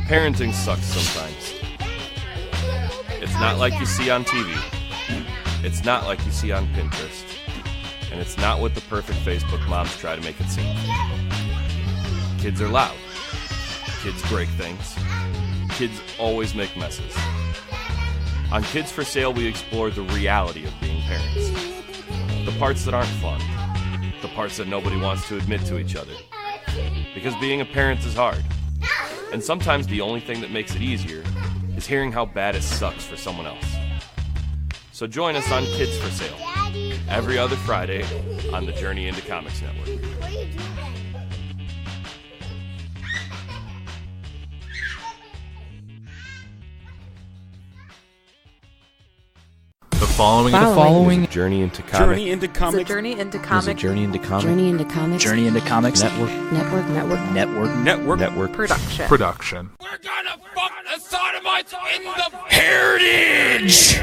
Parenting sucks sometimes. It's not like you see on TV. It's not like you see on Pinterest. And it's not what the perfect Facebook moms try to make it seem. Kids are loud. Kids break things. Kids always make messes. On Kids for Sale, we explore the reality of being parents. The parts that aren't fun. The parts that nobody wants to admit to each other. Because being a parent is hard. And sometimes the only thing that makes it easier is hearing how bad it sucks for someone else. So join us on Kids for Sale, every other Friday on the Journey into Comics Network. The following is a Journey into Comics. Journey into Comics. It's a Journey into Comics. Journey into Comics. Journey into Comics. Journey into Comics. Network. Production. We're gonna fuck the sodomites in the Heritage!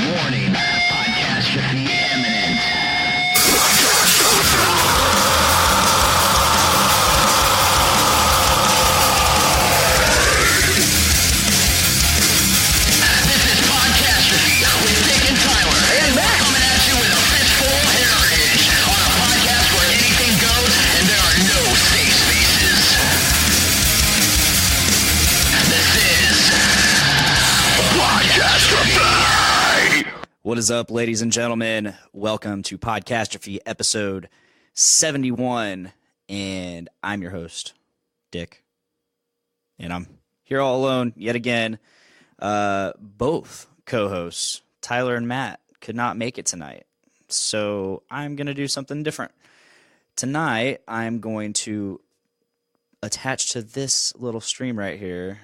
Warning, Podcastrophe imminent. This is Podcastrophe with Dick and Tyler. And Matt coming at you with a fistful of heritage on a podcast where anything goes and there are no safe spaces. This is Podcastrophe. What is up, ladies and gentlemen? Welcome to Podcastrophe episode 71, and I'm your host, Dick. And I'm here all alone yet again. Both co-hosts, Tyler and Matt, could not make it tonight. So I'm going to do something different. Tonight, I'm going to attach to this little stream right here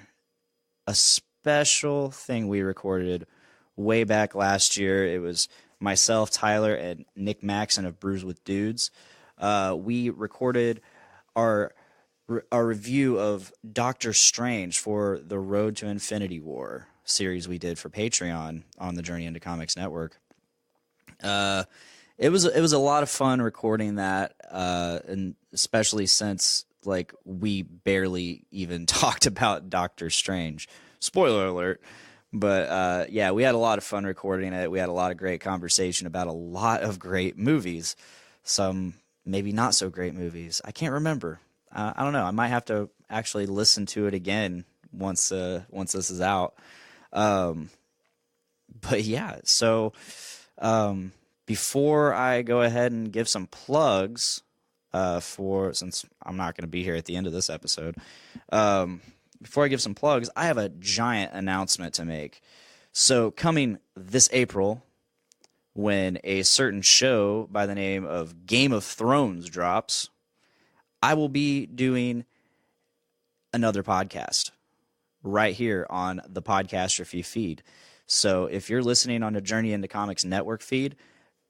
a special thing we recorded way back last year. It was myself, Tyler, and Nick Maxon of Brews with Dudes. We recorded our review of Doctor Strange for the Road to Infinity War series we did for Patreon on the Journey into Comics Network. It was a lot of fun recording that, and especially since we barely even talked about Doctor Strange. Spoiler alert. But yeah, we had a lot of fun recording it. We had a lot of great conversation about a lot of great movies. Some maybe not so great movies. I can't remember. I don't know. I might have to actually listen to it again once this is out. But yeah, so before I go ahead and give some plugs since I'm not going to be here at the end of this episode, before I give some plugs, I have a giant announcement to make. So coming this April, when a certain show by the name of Game of Thrones drops, I will be doing another podcast right here on the Podcastrophe feed. So if you're listening on the Journey into Comics Network feed,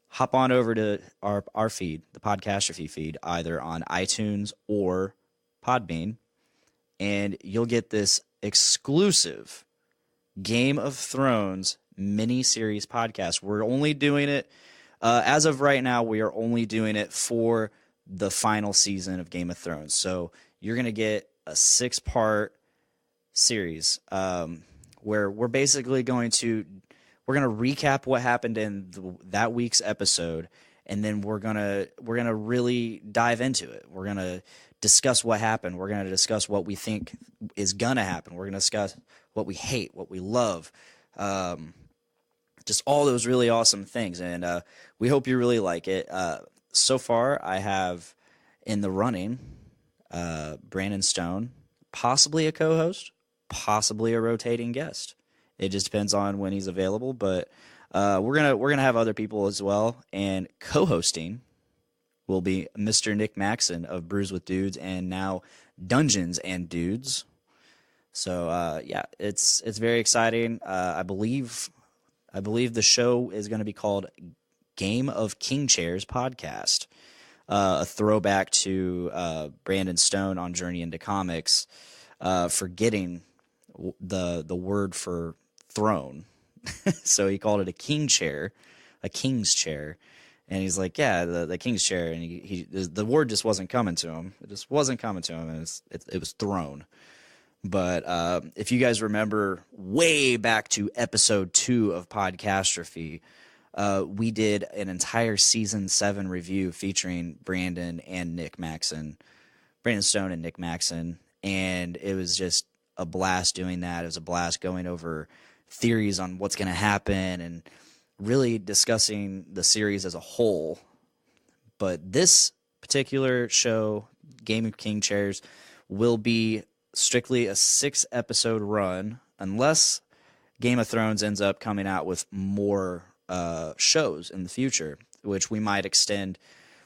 hop on over to our feed, the Podcastrophe feed, either on iTunes or Podbean, and you'll get this exclusive Game of Thrones mini-series podcast. We're only doing it, as of right now, we are only doing it for the final season of Game of Thrones. So you're going to get a 6-part series where we're basically going to recap what happened in that week's episode, and then we're gonna really dive into it. We're gonna discuss what happened. We're gonna discuss what we think is gonna happen. We're gonna discuss what we hate, what we love, just all those really awesome things. And we hope you really like it. So far, I have in the running Brandon Stone, possibly a co-host, possibly a rotating guest. It just depends on when he's available, but we're gonna have other people as well. And co-hosting will be Mr. Nick Maxon of Brews with Dudes and now Dungeons and Dudes. So yeah, it's very exciting. I believe the show is going to be called Game of King Chairs Podcast, a throwback to Brandon Stone on Journey into Comics, forgetting the word for throne. So he called it a king chair, a king's chair. And he's like, yeah, the king's chair. And the word just wasn't coming to him. It just wasn't coming to him. And it was thrown. But if you guys remember way back to episode 2 of Podcastrophe, we did an entire season 7 review featuring Brandon Stone and Nick Maxon. And it was just a blast doing that. It was a blast going over theories on what's going to happen and really discussing the series as a whole. But this particular show, Game of King Chairs, will be strictly a 6-episode run unless Game of Thrones ends up coming out with more shows in the future, which we might extend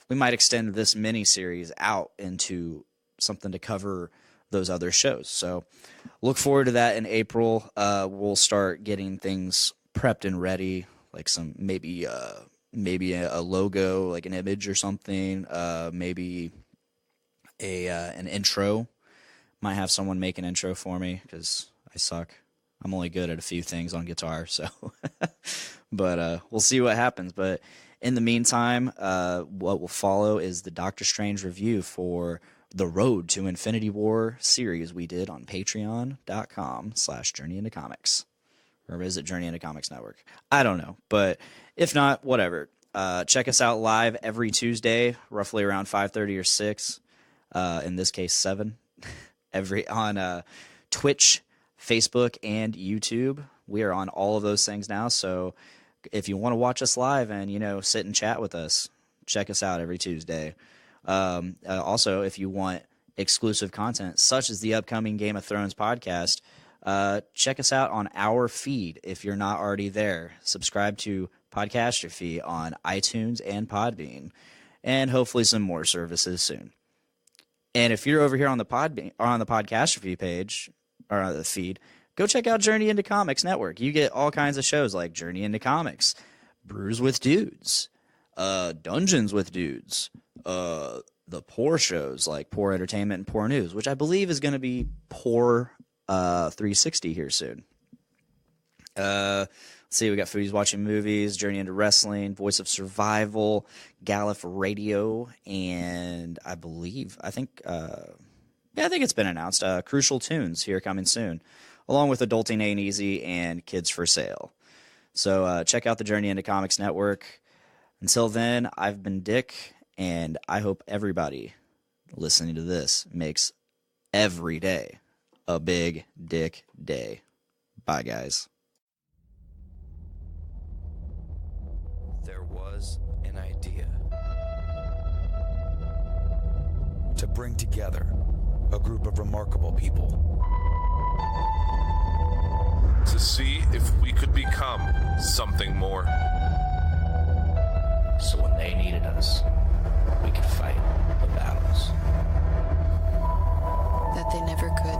this mini-series out into something to cover those other shows. So look forward to that in April. We'll start getting things prepped and ready, like some maybe a logo, like an image or something, maybe an intro. Might have someone make an intro for me because I suck. I'm only good at a few things on guitar, so but we'll see what happens. But in the meantime, what will follow is the Doctor Strange review for the Road to Infinity War series we did on patreon.com/journeyintocomics. Or is it Journey into Comics Network? I don't know. But if not, whatever. Check us out live every Tuesday, roughly around 5:30 or 6. In this case, 7. On Twitch, Facebook, and YouTube. We are on all of those things now. So if you want to watch us live and, sit and chat with us, check us out every Tuesday. Also, if you want exclusive content, such as the upcoming Game of Thrones podcast, check us out on our feed if you're not already there. Subscribe to Podcastrophe on iTunes and Podbean, and hopefully some more services soon. And if you're over here on the Podcastrophe page or the feed, go check out Journey into Comics Network. You get all kinds of shows like Journey into Comics, Brews with Dudes, Dungeons with Dudes, the Poor shows like Poor Entertainment and Poor News, which I believe is going to be Poor 360 here soon. Let's see, we got Foodies Watching Movies, Journey into Wrestling, Voice of Survival, Galif Radio, and I think it's been announced, Crucial Tunes here coming soon, along with Adulting Ain't Easy and Kids for Sale. So check out the Journey into Comics Network. Until then, I've been Dick, and I hope everybody listening to this makes every day a big Dick day. Bye, guys. There was an idea to bring together a group of remarkable people to see if we could become something more. So when they needed us, we could fight the battles that they never could.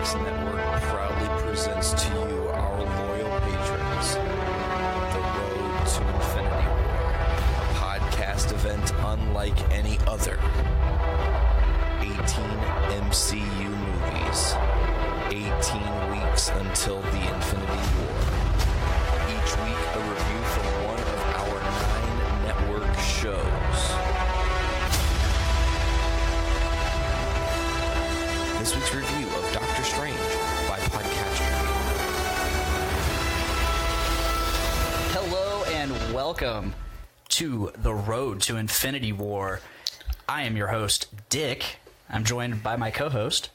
Network proudly presents to you our loyal patrons, The Road to Infinity War, a podcast event unlike any other. 18 MCU movies, 18 weeks until the Infinity War. Each week a review from one of our 9 network shows. This week's review of Doctor Strange by Podcastrophe. Hello and welcome to The Road to Infinity War. I am your host, Dick. I'm joined by my co-host.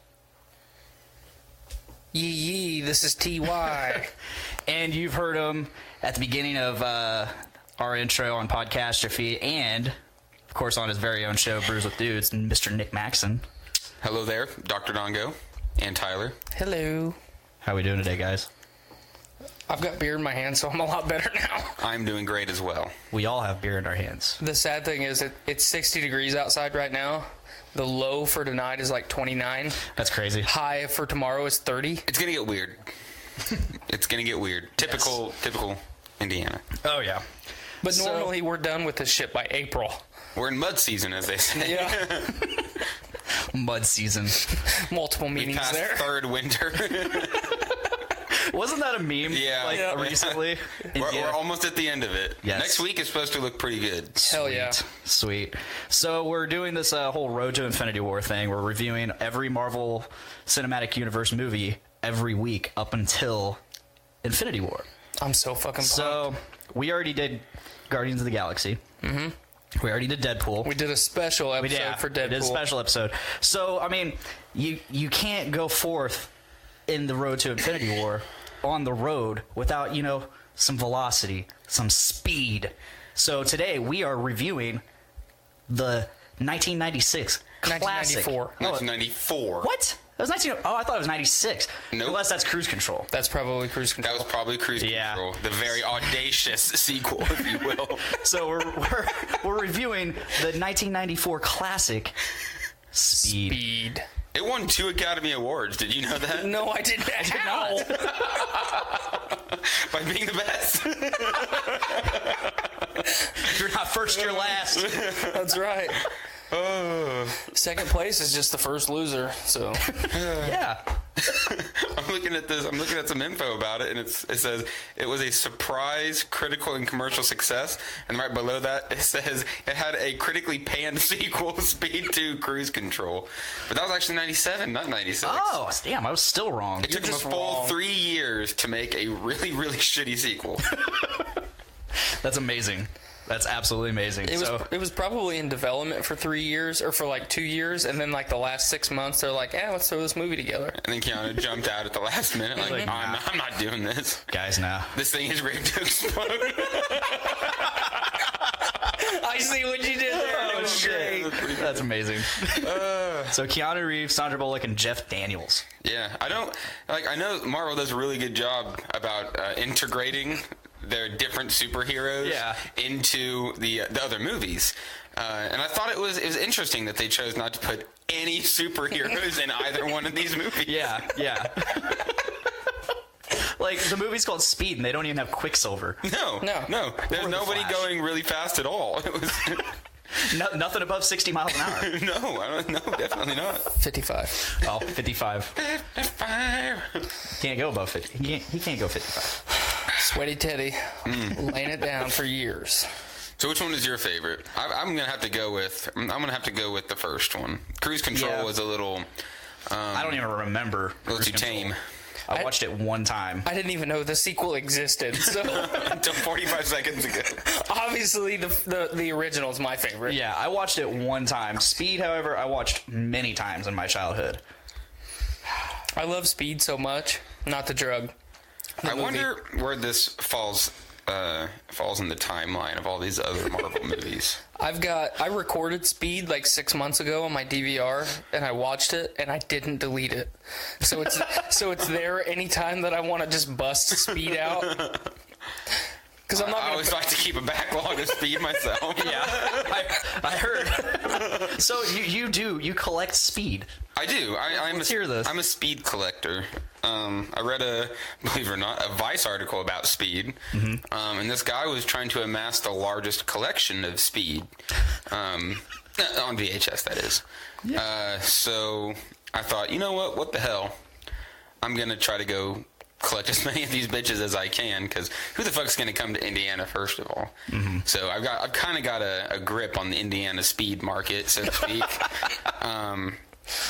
Yee, this is T.Y. And you've heard him at the beginning of our intro on Podcastrophe and, of course, on his very own show, Brews with Dudes, Mr. Nick Maxon. Hello there, Dr. Dongo and Tyler. Hello. How we doing today, guys? I've got beer in my hand, so I'm a lot better now. I'm doing great as well. We all have beer in our hands. The sad thing is it's 60 degrees outside right now. The low for tonight is like 29. That's crazy. High for tomorrow is 30. It's going to get weird. It's going to get weird. Typical Indiana. Oh, yeah. But normally we're done with this shit by April. We're in mud season, as they say. Yeah. Mud season. Multiple We meanings passed there. third winter. Wasn't that a meme? Yeah. Recently. We're almost at the end of it. Yes. Next week is supposed to look pretty good. Hell yeah. Sweet. So we're doing this whole Road to Infinity War thing. We're reviewing every Marvel Cinematic Universe movie every week up until Infinity War. I'm so fucking pumped. So we already did Guardians of the Galaxy. Mm-hmm. We already did Deadpool. We did a special episode for Deadpool. We did a special episode. So, I mean, you can't go forth in the Road to Infinity War on the road without, some velocity, some speed. So today we are reviewing the 1996 classic. 1994. What? That was 19. Oh, I thought it was 96. Nope. Unless that's Cruise Control. That's probably Cruise Control. That was probably Cruise Control. The very audacious sequel, if you will. So we're reviewing the 1994 classic Speed. It won 2 Academy Awards. Did you know that? No, I didn't. I did not. By being the best. If you're not first, you're last. That's right. Second place is just the first loser. So yeah. I'm looking at this. I'm looking at some info about it, and it says it was a surprise, critical, and commercial success. And right below that, it says it had a critically panned sequel, Speed 2: Cruise Control. But that was actually 97, not 96. Oh, damn! I was still wrong. It took them a full 3 years to make a really, really shitty sequel. That's amazing. That's absolutely amazing. It was probably in development for 3 years, or for like 2 years, and then like the last 6 months, they're like, let's throw this movie together. And then Keanu jumped out at the last minute, like, nah. I'm not doing this. Guys, now. This thing is ready to explode. I see what you did there. Oh, shit. That's amazing. So Keanu Reeves, Sandra Bullock, and Jeff Daniels. Yeah, I know Marvel does a really good job about integrating their different superheroes into the other movies. And I thought it was interesting that they chose not to put any superheroes in either one of these movies. Yeah. Like, the movie's called Speed, and they don't even have Quicksilver. No. There's nobody going really fast at all. It was nothing above 60 miles an hour. No, definitely not. 55. Oh, 55. 55. Can't go above 50. He can't go 55. Sweaty Teddy, laying it down for years. So which one is your favorite? I'm gonna have to go with the first one. Cruise Control was a little. I don't even remember. A little too tame. I watched it one time. I didn't even know the sequel existed. So until 45 seconds ago. Obviously, the original is my favorite. Yeah, I watched it one time. Speed, however, I watched many times in my childhood. I love Speed so much. Not the drug. I wonder where this falls in the timeline of all these other Marvel movies. I recorded Speed like 6 months ago on my DVR, and I watched it, and I didn't delete it. So it's there anytime that I want to just bust Speed out. Because I always like to keep a backlog of Speed myself. Yeah, I heard. So you collect Speed? I do. Let's hear this. I'm a Speed collector. I read believe it or not, a Vice article about Speed, and this guy was trying to amass the largest collection of Speed on VHS. That is. Yeah. So I thought, you know what the hell? I'm gonna try to go collect as many of these bitches as I can, because who the fuck's gonna come to Indiana first of all? So I've kind of got a grip on the Indiana Speed market, so to speak.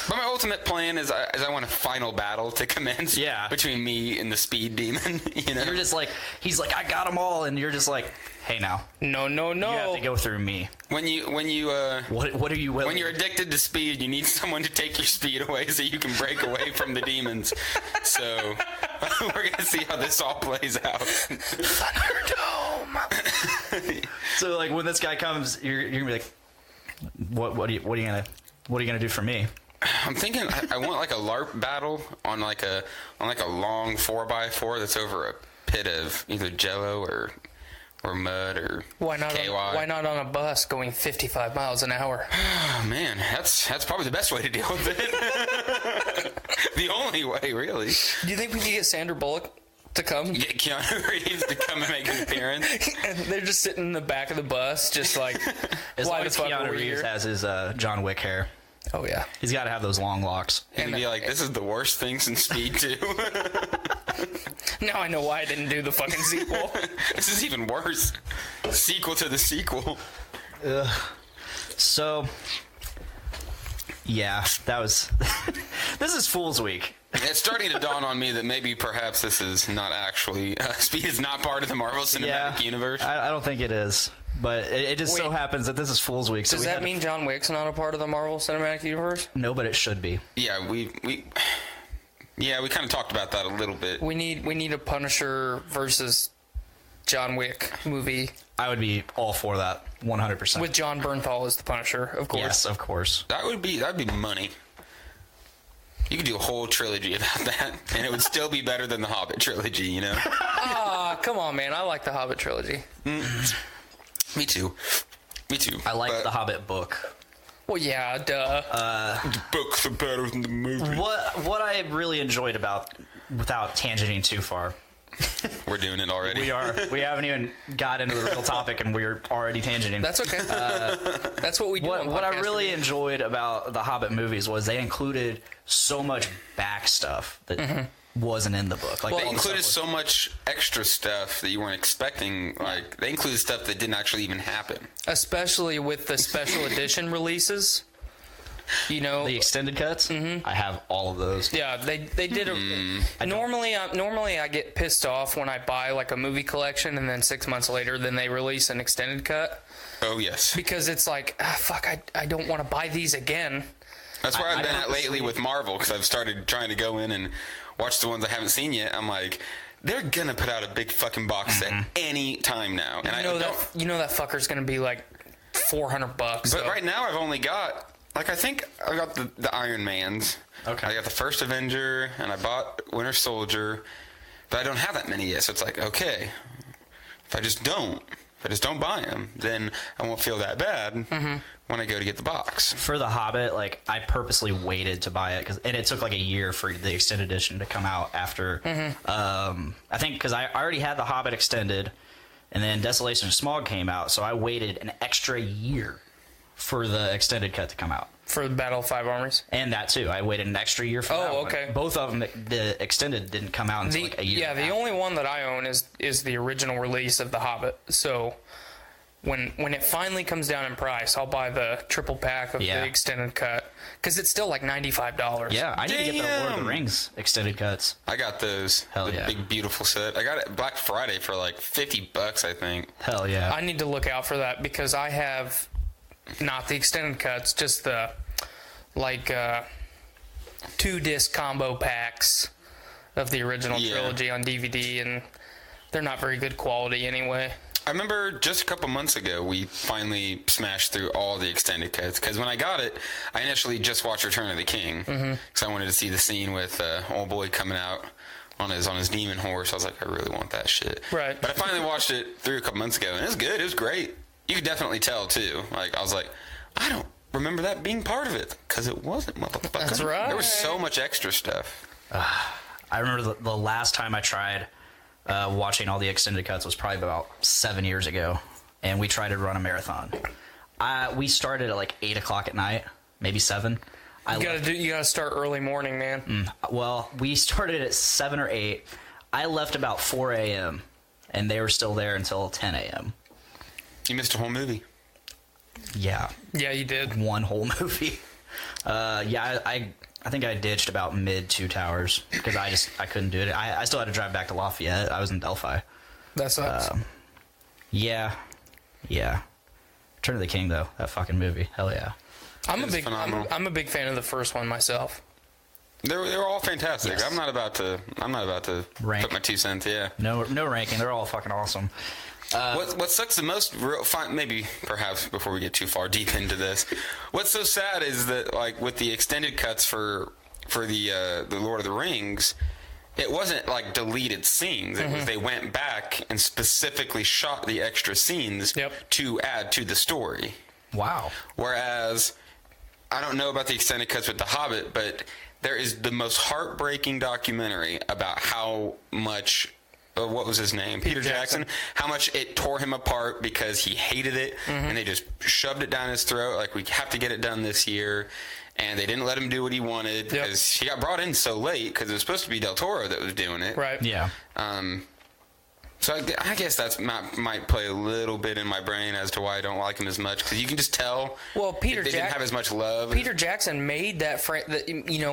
But my ultimate plan is I want a final battle to commence between me and the Speed Demon. You're just like, he's like, I got them all, and you're just like, hey now, no, you have to go through me. When you what are you willing? When you're addicted to speed, you need someone to take your speed away so you can break away from the demons. So we're gonna see how this all plays out. Thunderdome. So like when this guy comes, you're gonna be like, what are you gonna do for me? I'm thinking I want like a LARP battle on like a long 4x4 that's over a pit of either Jello or mud or why not KY. Why not on a bus going 55 miles an hour? Oh man, that's probably the best way to deal with it. The only way, really. Do you think we could get Sandra Bullock to come. Get Keanu Reeves to come and make an appearance. And they're just sitting in the back of the bus, just like, as why long the as fuck Keanu are we Reeves here? has his John Wick hair. Oh, yeah. He's got to have those long locks. And be like, this is the worst thing since Speed 2. Now I know why I didn't do the fucking sequel. This is even worse. Sequel to the sequel. So, yeah, that was... This is Fool's Week. It's starting to dawn on me that maybe perhaps this is not actually... Speed is not part of the Marvel Cinematic Universe. I don't think it is. But it just so happens that this is Fool's Week. So does that mean John Wick's not a part of the Marvel Cinematic Universe? No, but it should be. Yeah, we kind of talked about that a little bit. We need a Punisher versus John Wick movie. I would be all for that, 100%. With John Bernthal as the Punisher, of course. Yes, of course. That'd be money. You could do a whole trilogy about that, and it would still be better than the Hobbit trilogy, you know? Come on, man. I like the Hobbit trilogy. Me too. I like the Hobbit book. Well, yeah, duh. The books are better than the movie. What I really enjoyed about, without tangenting too far... We're doing it already. We are. We haven't even got into the real topic, and we're already tangenting. That's okay. That's what we do. What I really enjoyed about the Hobbit movies was they included so much back stuff that wasn't in the book. Like they included so much extra stuff that you weren't expecting. Like they included stuff that didn't actually even happen. Especially with the special edition releases. You know, the extended cuts. I have all of those. Yeah, they did. Normally I get pissed off when I buy like a movie collection and then 6 months later, then they release an extended cut. Oh yes, because it's like fuck, I don't want to buy these again. That's where I've been at lately with Marvel, because I've started trying to go in and watch the ones I haven't seen yet. I'm like, they're gonna put out a big fucking box set any time now, and you know that fucker's gonna be like $400. But right now I've only got. Like, I think I got the Iron Mans. Okay. I got the first Avenger, and I bought Winter Soldier, but I don't have that many yet. So it's like, okay, if I just don't buy them, then I won't feel that bad when I go to get the box. For The Hobbit, like, I purposely waited to buy it, and it took like a year for the extended edition to come out after. I think because I already had The Hobbit extended, and then Desolation of Smaug came out, so I waited an extra year for the extended cut to come out. For the Battle of Five Armies? And that too. I waited an extra year for that one. Okay. Both of them, the extended didn't come out until like a year. Yeah, the only one that I own is the original release of The Hobbit. So when it finally comes down in price, I'll buy the triple pack of the extended cut. Because it's still like $95. Yeah, I need to get the Lord of the Rings extended cuts. I got those. Hell the yeah. big, beautiful set. I got it Black Friday for like $50, I think. Hell yeah. I need to look out for that because I have... Not the extended cuts, just the 2-disc combo packs of the original trilogy on DVD, and they're not very good quality anyway. I remember just a couple months ago, we finally smashed through all the extended cuts, because when I got it, I initially just watched Return of the King, because I wanted to see the scene with old boy coming out on his demon horse. I was like, I really want that shit. Right. But I finally watched it through a couple months ago, and it was good. It was great. You could definitely tell, too. Like, I was like, I don't remember that being part of it, because it wasn't, motherfucker. That's right. There was so much extra stuff. I remember the last time I tried watching all the extended cuts was probably about 7 years ago, and we tried to run a marathon. We started at like 8 o'clock at night, maybe 7. You gotta start early morning, man. Well, we started at 7 or 8. I left about 4 a.m., and they were still there until 10 a.m. You missed a whole movie. Yeah. Yeah, you did. One whole movie. I think I ditched about mid 2 Towers because I couldn't do it. I still had to drive back to Lafayette. I was in Delphi. That sucks. Yeah. Return of the King, though. That fucking movie. Hell yeah. I'm a big fan of the first one myself. They're all fantastic. Yes. I'm not about to rank. Put my 2 cents. Yeah. No ranking. They're all fucking awesome. What sucks the most, maybe perhaps before we get too far deep into this, what's so sad is that like with the extended cuts for the Lord of the Rings, it wasn't like deleted scenes. It was they went back and specifically shot the extra scenes to add to the story. Wow. Whereas I don't know about the extended cuts with The Hobbit, but there is the most heartbreaking documentary about how much what was his name? Peter Jackson. How much it tore him apart because he hated it, and they just shoved it down his throat. Like, we have to get it done this year. And they didn't let him do what he wanted because he got brought in so late because it was supposed to be Del Toro that was doing it. Right. Yeah. So I guess that might play a little bit in my brain as to why I don't like him as much, because you can just tell. Well, they didn't have as much love. Peter Jackson made that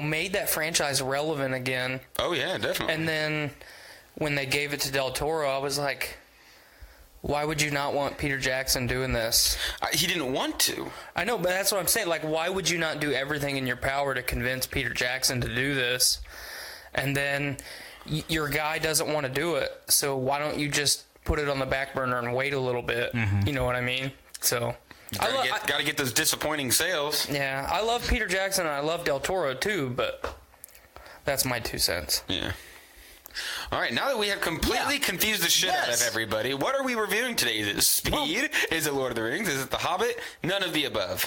made that franchise relevant again. Oh yeah, definitely. And then when they gave it to Del Toro, I was like, why would you not want Peter Jackson doing this? He didn't want to. I know, but that's what I'm saying. Like, why would you not do everything in your power to convince Peter Jackson to do this? And then your guy doesn't want to do it, so why don't you just put it on the back burner and wait a little bit? You know what I mean? So gotta get those disappointing sales. Yeah, I love Peter Jackson and I love Del Toro too, but that's my 2 cents. Yeah. All right, now that we have completely confused the shit out of everybody, what are we reviewing today? Is it Speed? Is it Lord of the Rings? Is it The Hobbit? None of the above.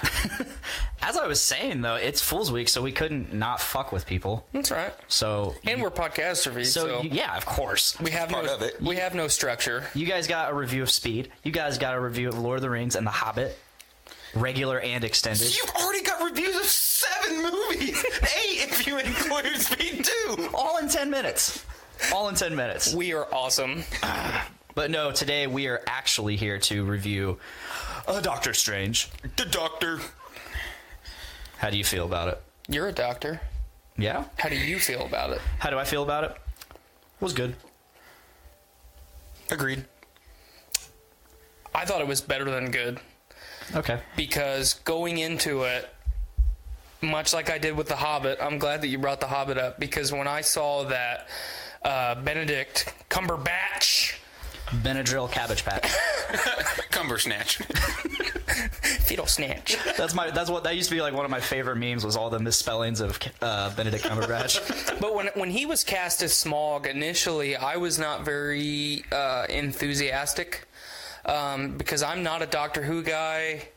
As I was saying, though, it's Fool's Week, so we couldn't not fuck with people. That's right. So and we're Podcastrophe, so yeah, of course. We have we have no structure. You guys got a review of Speed. You guys got a review of Lord of the Rings and The Hobbit, regular and extended. You've already got reviews of 7 movies. 8 if you include Speed 2. All in 10 minutes. All in 10 minutes. We are awesome. But no, today we are actually here to review Doctor Strange. The Doctor. How do you feel about it? You're a doctor. Yeah? How do you feel about it? How do I feel about it? It was good. Agreed. I thought it was better than good. Okay. Because going into it, much like I did with The Hobbit, I'm glad that you brought The Hobbit up, because when I saw that Benedict Cumberbatch... Benadryl Cabbage Patch. Cumbersnatch. Fiddle Snatch. That used to be like one of my favorite memes, was all the misspellings of Benedict Cumberbatch. But when he was cast as Smaug initially, I was not very enthusiastic, because I'm not a Doctor Who guy.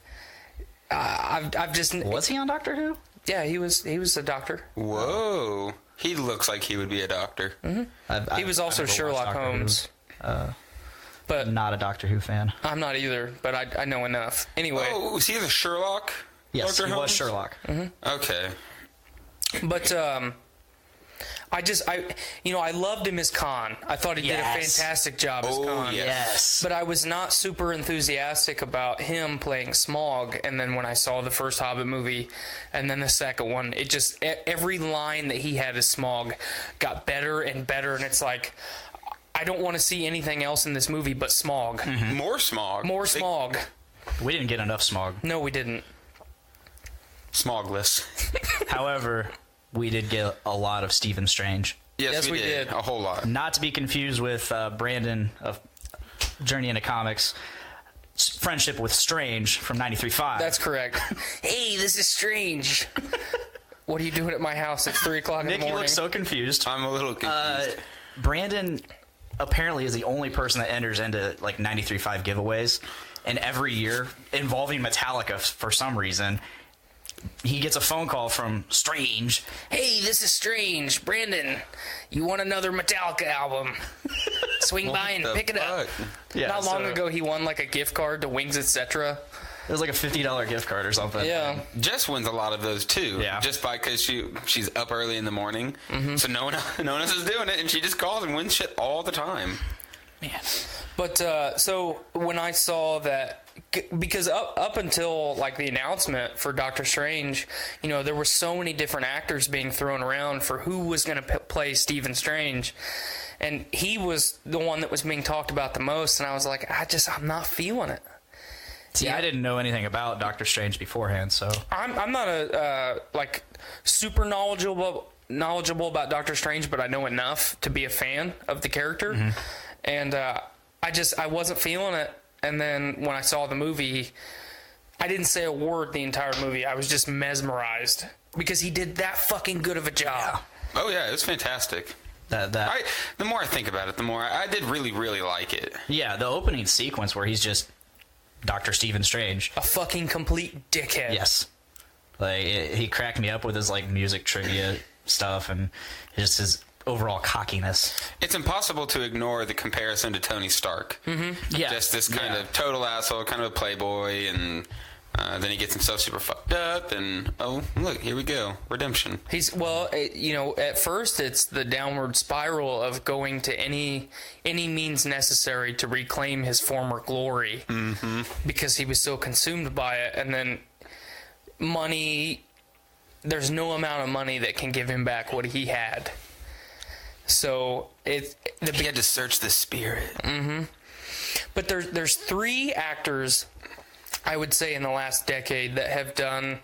I've just... Was he on Doctor Who? Yeah, he was a doctor. Whoa. He looks like he would be a doctor. Mm-hmm. He was also Sherlock Holmes. But not a Doctor Who fan. I'm not either, but I know enough. Anyway. Oh, was he the Sherlock? Yes, Dr. he Holmes? was Sherlock. Mm-hmm. Okay. But I loved him as Khan. I thought he did a fantastic job as Khan. Yes. But I was not super enthusiastic about him playing Smaug. And then when I saw the first Hobbit movie and then the second one, it just, every line that he had as Smaug got better and better. And it's like, I don't want to see anything else in this movie but Smaug. Mm-hmm. More Smaug. More Smaug. We didn't get enough Smaug. No, we didn't. Smogless. However, we did get a lot of Stephen Strange. Yes, we did. A whole lot. Not to be confused with Brandon of Journey into Comics' friendship with Strange from 93.5. That's correct. Hey, this is Strange. What are you doing at my house? It's 3 o'clock in the morning. Nick, you look so confused. I'm a little confused. Brandon apparently is the only person that enters into like 93.5 giveaways, and every year involving Metallica for some reason, he gets a phone call from Strange. Hey, this is Strange. Brandon, you want another Metallica album? Swing by and pick it up. Yeah, Not long ago, he won like a gift card to Wings, Etc. It was like a $50 gift card or something. Yeah. Jess wins a lot of those too. Yeah. Just because she's up early in the morning. Mm-hmm. So no one else is doing it, and she just calls and wins shit all the time. Man. But so when I saw that, because up until like the announcement for Doctor Strange, there were so many different actors being thrown around for who was going to play Stephen Strange. And he was the one that was being talked about the most. And I was like, I'm not feeling it. See, I didn't know anything about Doctor Strange beforehand, so I'm not a super knowledgeable about Doctor Strange, but I know enough to be a fan of the character. Mm-hmm. And I wasn't feeling it. And then when I saw the movie, I didn't say a word the entire movie. I was just mesmerized because he did that fucking good of a job. Yeah. Oh yeah, it was fantastic. The more I think about it, the more I did really, really like it. Yeah, the opening sequence where he's just Dr. Stephen Strange. A fucking complete dickhead. Yes. Like, he cracked me up with his, like, music trivia stuff and just his overall cockiness. It's impossible to ignore the comparison to Tony Stark. Mm-hmm. Yeah. Just this kind of total asshole, kind of a playboy, and then he gets himself super fucked up, and oh, look, here we go. Redemption. At first it's the downward spiral of going to any means necessary to reclaim his former glory, because he was so consumed by it, and then money, there's no amount of money that can give him back what he had. So he had to search the spirit. But there's 3 actors, I would say, in the last decade that have done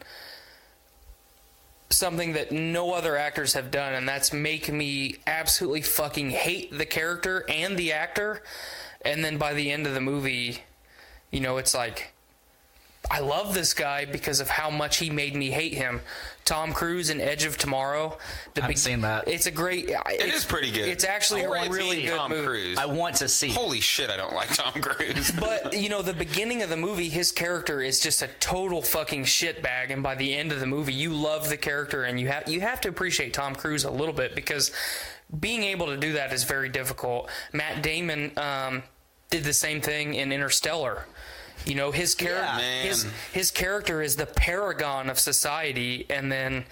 something that no other actors have done, and that's make me absolutely fucking hate the character and the actor, and then by the end of the movie, it's like, I love this guy because of how much he made me hate him. Tom Cruise in Edge of Tomorrow. I haven't seen that. It's a great... It is pretty good. It's actually a really good Tom movie. Cruise. I want to see. Holy shit, I don't like Tom Cruise. But, the beginning of the movie, his character is just a total fucking shitbag, and by the end of the movie, you love the character, and you have to appreciate Tom Cruise a little bit, because being able to do that is very difficult. Matt Damon did the same thing in Interstellar. His character, his character is the paragon of society, and then,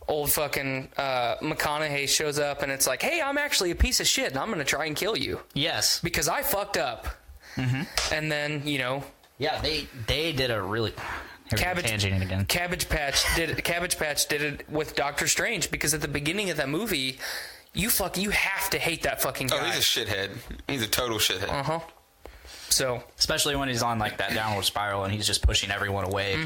old fucking McConaughey shows up, and it's like, hey, I'm actually a piece of shit, and I'm gonna try and kill you. Yes, because I fucked up. And then yeah, they did a really Cabbage Patch did it with Doctor Strange, because at the beginning of that movie, you have to hate that fucking guy. Oh, he's a shithead. He's a total shithead. So, especially when he's on like that downward spiral and he's just pushing everyone away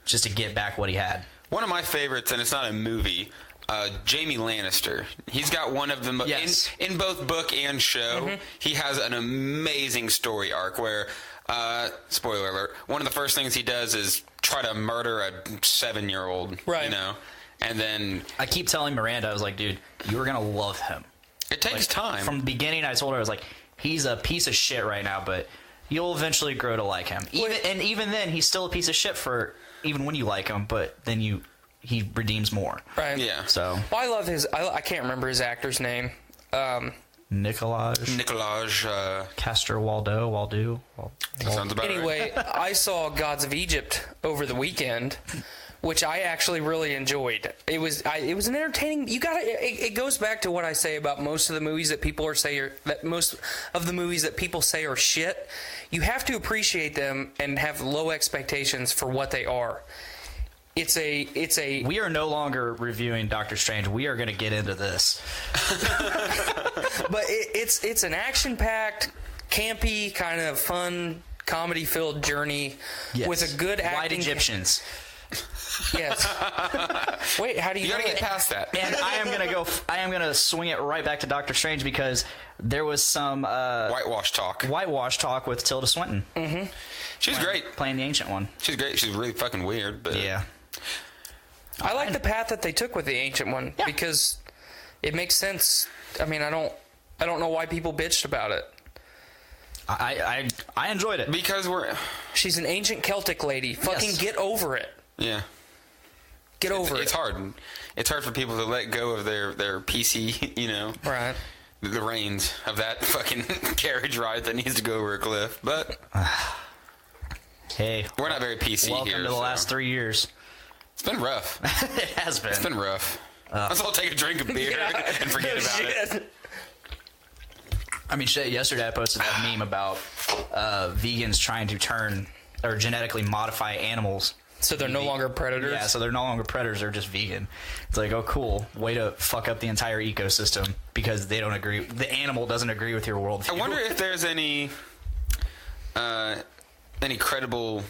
just to get back what he had. One of my favorites, and it's not a movie, Jaime Lannister. He's got one of the in both book and show. He has an amazing story arc where, spoiler alert, one of the first things he does is try to murder a 7-year-old. Right. And then I keep telling Miranda, I was like, dude, you're gonna love him. It takes time. From the beginning, I told her, I was like, he's a piece of shit right now, but you'll eventually grow to like him. Even then, he's still a piece of shit for even when you like him, but then he redeems more. Right. Yeah. So. Well, I love I can't remember his actor's name. Nicolas Castor-Waldau. Sounds about anyway, right. I saw Gods of Egypt over the weekend, which I actually really enjoyed. It was an entertaining. It goes back to what I say about most of the movies that people say are shit. You have to appreciate them and have low expectations for what they are. We are no longer reviewing Doctor Strange. We are going to get into this. But it's an action-packed, campy, kind of fun, comedy-filled journey with a good acting. White Egyptians. Yes. Wait, how do you gotta get past that? And I am gonna swing it right back to Doctor Strange, because there was some whitewash talk with Tilda Swinton. She's great, playing the ancient one. She's great. She's really fucking weird, but yeah. I like the path that they took with the ancient one because it makes sense. I mean, I don't know why people bitched about it. I enjoyed it because she's an ancient Celtic lady. Fucking get over it. Yeah. Get over it. It's hard. It's hard for people to let go of their PC, Right. The reins of that fucking carriage ride that needs to go over a cliff. But hey, we're not very PC welcome here. Welcome to the last 3 years. It's been rough. It has been. It's been rough. Let's all take a drink of beer and forget about it. I mean, shit, yesterday I posted that meme about vegans trying to turn or genetically modify animals. So they're no longer predators? Yeah, so they're no longer predators, they're just vegan. It's like, oh, cool. Way to fuck up the entire ecosystem because they don't agree. The animal doesn't agree with your worldview. I wonder if there's any credible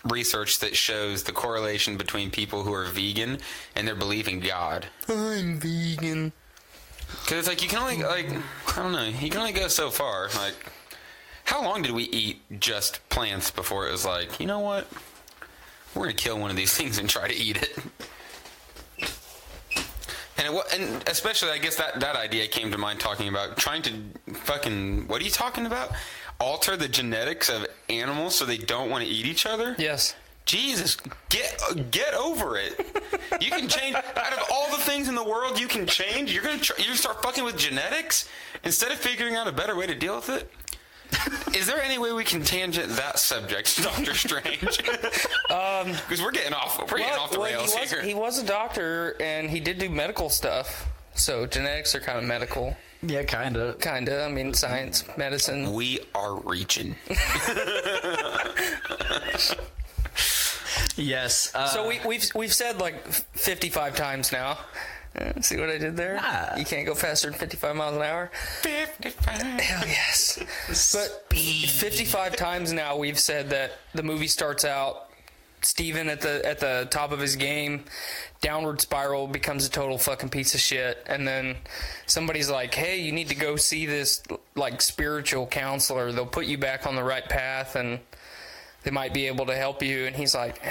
research that shows the correlation between people who are vegan and their belief in God. I'm vegan. Because it's like, you can only, I don't know, you can only go so far. Like, how long did we eat just plants before it was like, you know what? We're going to kill one of these things and try to eat it. And especially, I guess that idea came to mind talking about trying to fucking, what are you talking about? Alter the genetics of animals so they don't want to eat each other? Yes. Jesus, get over it. You can change. Out of all the things in the world you can change, you're gonna start fucking with genetics instead of figuring out a better way to deal with it. Is there any way we can tangent that subject, Doctor Strange? Because we're getting off the rails here. He was a doctor, and he did do medical stuff. So genetics are kind of medical. Yeah, kind of. I mean, science, medicine. We are reaching. Yes. So we've said like 55 times now. See what I did there? Nah. You can't go faster than 55 miles an hour. 55. Hell yes. But 55 times now we've said that the movie starts out Steven at the top of his game, downward spiral, becomes a total fucking piece of shit, and then somebody's like, hey, you need to go see this like spiritual counselor. They'll put you back on the right path and they might be able to help you. And he's like,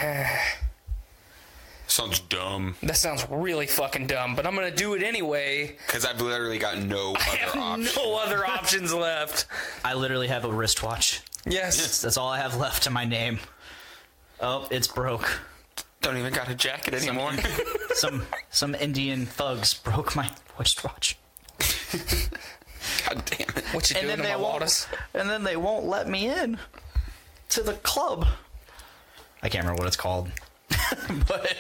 Sounds dumb. That sounds really fucking dumb, but I'm gonna do it anyway. Because I've literally got no other options. No other options left. I literally have a wristwatch. Yes. That's all I have left to my name. Oh, it's broke. Don't even got a jacket anymore. Some Indian thugs broke my wristwatch. God damn it. What you doing to my waters? And then they won't let me in to the club. I can't remember what it's called. But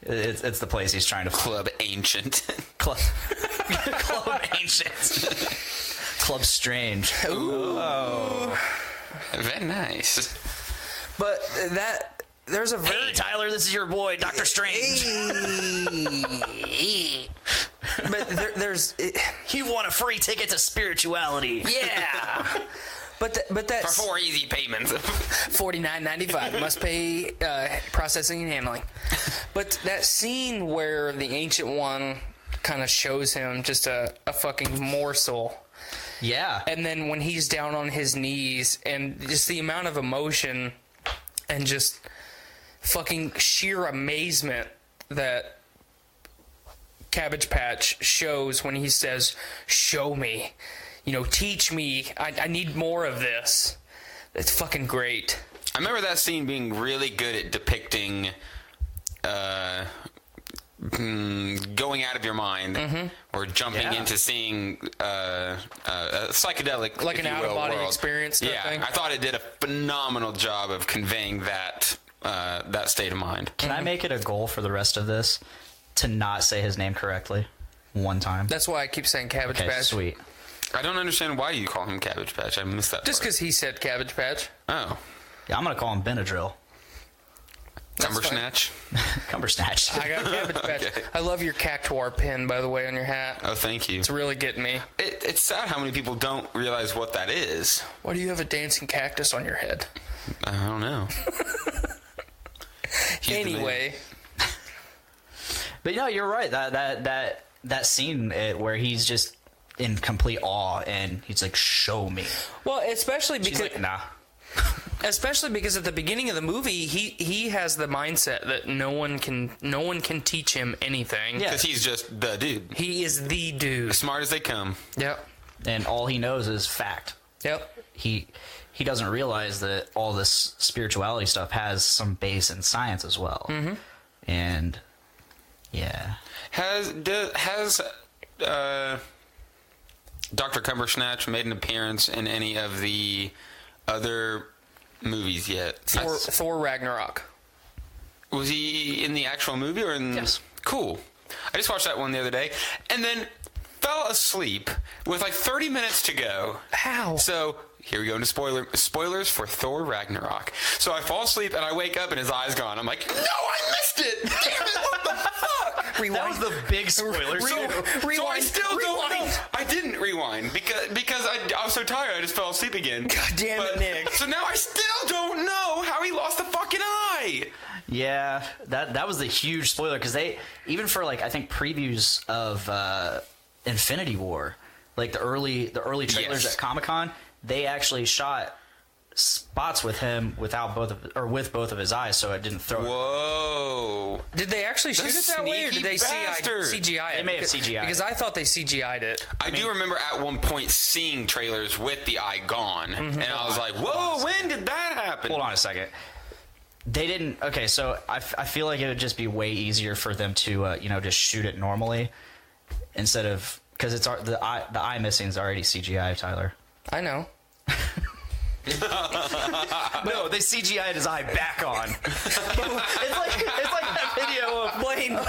it's the place he's trying to... Club Ancient. Club Ancient. Club Strange. Ooh. Oh. Very nice. But there's a very... Hey, Tyler, this is your boy, Dr. Strange. But there's... You want a free ticket to spirituality. Yeah. But that's... For 4 easy payments. $49.95. Must pay processing and handling. But that scene where the Ancient One kind of shows him just a fucking morsel... Yeah. And then when he's down on his knees and just the amount of emotion and just fucking sheer amazement that Cabbage Patch shows when he says, show me, teach me, I need more of this. It's fucking great. I remember that scene being really good at depicting going out of your mind, or jumping into seeing a psychedelic, like an out-of-body experience type thing. I thought it did a phenomenal job of conveying that state of mind. Can I make it a goal for the rest of this to not say his name correctly one time? That's why I keep saying Cabbage Patch. Sweet. I don't understand why you call him Cabbage Patch. I missed that. Just because he said Cabbage Patch. Oh. Yeah, I'm gonna call him Benadryl. Cumbersnatch. Cumbersnatch. I got Cabbage Patch. Okay. I love your cactuar pin, by the way, on your hat. Oh, thank you. It's really getting me. It's sad how many people don't realize what that is. Why do you have a dancing cactus on your head? I don't know. Anyway. But you're right. That scene where he's just in complete awe and he's like, show me. Well, especially because... She's like, nah. Especially because at the beginning of the movie, he has the mindset that no one can teach him anything. Yeah, because he's just the dude. He is the dude. As smart as they come. Yep. And all he knows is fact. Yep. He doesn't realize that all this spirituality stuff has some base in science as well. Mm-hmm. And yeah. Has Dr. Cumbersnatch made an appearance in any of the other movies yet? Thor Ragnarok. Was he in the actual movie or in... Yes. Cool. I just watched that one the other day and then fell asleep with like 30 minutes to go. How? So here we go into spoilers for Thor Ragnarok. So I fall asleep and I wake up and his eye's gone. I'm like, no, I missed it. Damn it, what the fuck? Rewind. That was the big spoiler. Rewind. So I still don't know. I didn't rewind because I was so tired I just fell asleep again. God damn it, Nick. So now I still don't know how he lost the fucking eye. Yeah, that was the huge spoiler because they, even for like I think previews of Infinity War, like the early trailers at Comic-Con, they actually shot spots with him with both of his eyes, so it didn't throw. Whoa! Did they actually shoot it that way, or did they CGI it? They may have CGI'd because I thought they CGI'd it. I do remember at one point seeing trailers with the eye gone, and I was like, "Whoa! When did that happen?" Hold on a second. They didn't. Okay, so I feel like it would just be way easier for them to just shoot it normally instead of, because it's the eye missing is already CGI, Tyler. I know. No, they CGI'd his eye back on. it's like that video of Blaine.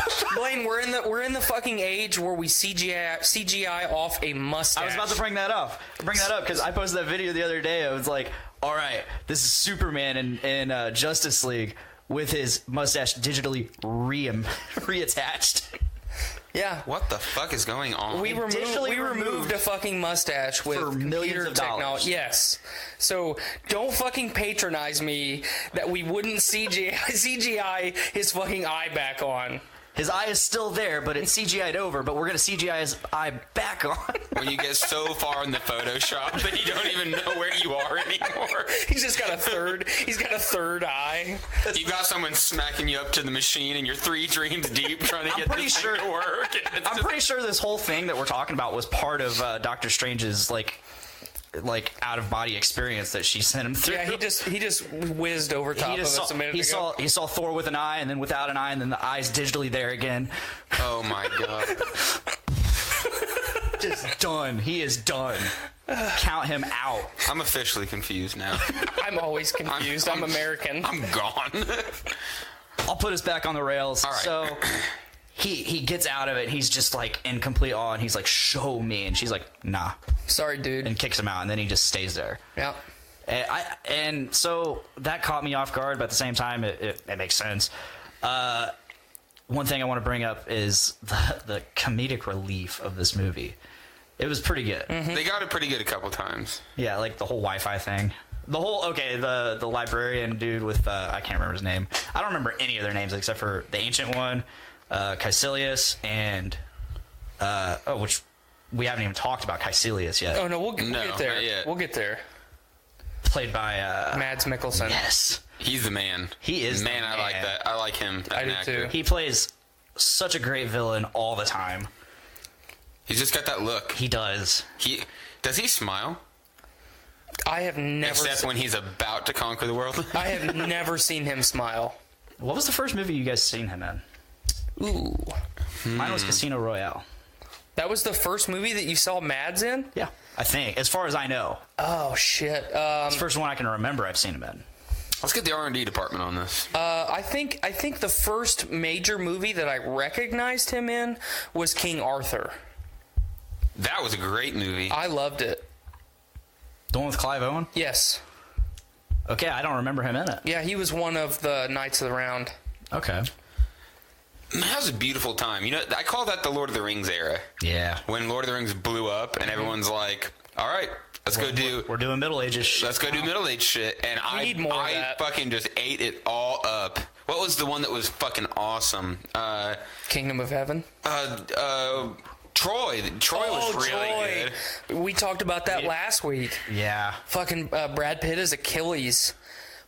We're in the fucking age where we CGI off a mustache. I was about to bring that up because I posted that video the other day. I was like, all right, this is Superman in Justice League with his mustache digitally reattached. Yeah. What the fuck is going on? We removed a fucking mustache with for millions of technology. dollars. Yes. So don't fucking patronize me that we wouldn't CGI his fucking eye back on. His eye is still there, but it's CGI'd over, but we're going to CGI his eye back on. When you get so far in the Photoshop that you don't even know where you are anymore. He's got a third eye. You got someone smacking you up to the machine and you're 3 dreams deep trying to get this thing to work. I'm pretty sure this whole thing that we're talking about was part of Doctor Strange's like out of body experience that she sent him through. Yeah, he just whizzed over top of us a minute ago. He saw Thor with an eye and then without an eye and then the eye's digitally there again. Oh my god. Just done. He is done. Count him out. I'm officially confused now. I'm always confused. I'm American. I'm gone. I'll put us back on the rails. All right. So he gets out of it. He's just like in complete awe, and he's like, "Show me," and she's like, "Nah." Sorry, dude. And kicks him out, and then he just stays there. Yeah. And so that caught me off guard, but at the same time, it makes sense. One thing I want to bring up is the comedic relief of this movie. It was pretty good. Mm-hmm. They got it pretty good a couple times. Yeah, like the whole Wi-Fi thing. The librarian dude with, I can't remember his name. I don't remember any of their names except for the ancient one, Caecilius, and, which we haven't even talked about Caecilius yet. Oh, no, we'll get there. Not yet. We'll get there. Played by, Mads Mikkelsen. Yes. He's the man. He is man. I like that. I like him as I an do actor. too. He plays such a great villain all the time. He's just got that look. He does. Does he smile? I have never. Except when he's about to conquer the world. I have never seen him smile. What was the first movie you guys seen him in? Ooh. Mine was Casino Royale. That was the first movie that you saw Mads in? Yeah, I think. As far as I know. Oh, shit. It's the first one I can remember I've seen him in. Let's get the R&D department on this. I think the first major movie that I recognized him in was King Arthur. That was a great movie. I loved it. The one with Clive Owen? Yes. Okay, I don't remember him in it. Yeah, he was one of the Knights of the Round. Okay. That was a beautiful time. You know, I call that the Lord of the Rings era. Yeah. When Lord of the Rings blew up and everyone's like, all right, we're doing Middle Ages shit. Let's go do Middle Age shit. And I fucking just ate it all up. What was the one that was fucking awesome? Kingdom of Heaven? Troy. Troy was really good. We talked about that last week. Yeah. Fucking Brad Pitt as Achilles.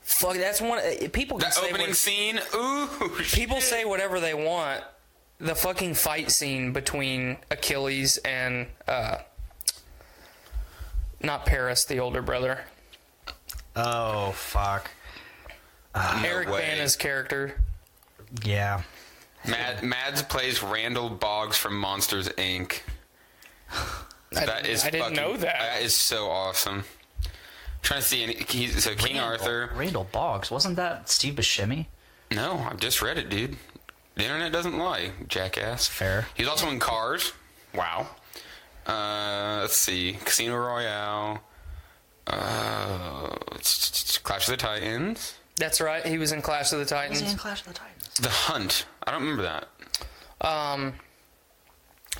Fuck, that's one. People can that say opening scene. Ooh. People say whatever they want. The fucking fight scene between Achilles and not Paris, the older brother. Oh fuck. Eric Bana's character. Yeah. Mads plays Randall Boggs from Monsters Inc. I didn't know that. That is so awesome. Trying to see King Arthur. Randall Boggs, wasn't that Steve Buscemi? No, I've just read it, dude. The internet doesn't lie, jackass. Fair. He's also in Cars. Wow. Let's see, Casino Royale. Clash of the Titans. That's right. He was in Clash of the Titans. Was he in Clash of the Titans? The Hunt. I don't remember that.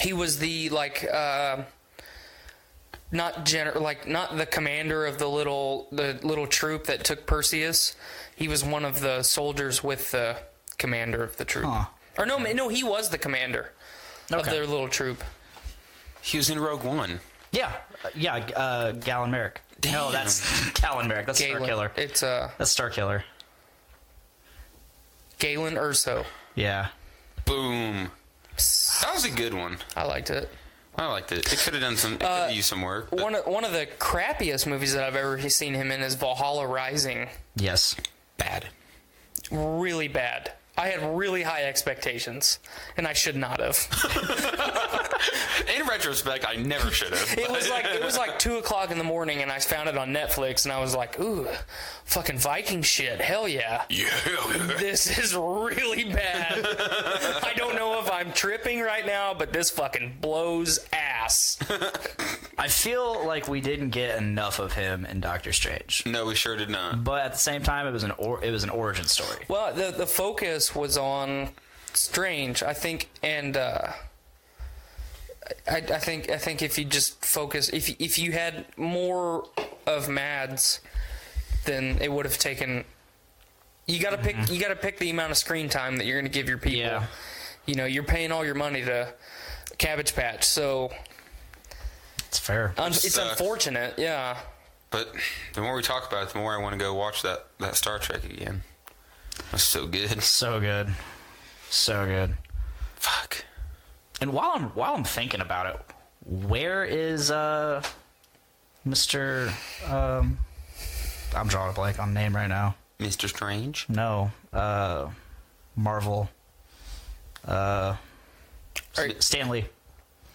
He was the not the commander of the little troop that took Perseus. He was one of the soldiers with the commander of the troop. Huh. Or no, he was the commander of their little troop. He was in Rogue One. Yeah, Galen Merrick. Damn. No, that's Galen Merrick. That's Galen. Starkiller. That's Starkiller. Galen Erso. Yeah. Boom. That was a good one. I liked it. It could have done some. It could have used some work. But. One of the crappiest movies that I've ever seen him in is Valhalla Rising. Yes. Bad. really bad. I had really high expectations, and I should not have. In retrospect, I never should have. It was like 2:00 in the morning, and I found it on Netflix, and I was like, "Ooh, fucking Viking shit, hell yeah!" Yeah. This is really bad. I don't know if I'm tripping right now, but this fucking blows ass. I feel like we didn't get enough of him in Doctor Strange. No, we sure did not. But at the same time, it was an origin story. Well, the focus was on Strange, I think, and I think if you just focus, if you had more of Mads, then it would have taken. You got to pick. You got to pick the amount of screen time that you're going to give your people. Yeah. You know, you're paying all your money to Cabbage Patch, so it's fair. It's unfortunate, yeah. But the more we talk about it, the more I want to go watch that Star Trek again. That's so good. So good. So good. Fuck. And while I'm thinking about it, where is Mr. I'm drawing a blank on the name right now. Mr. Strange? No. Marvel. Stan Lee.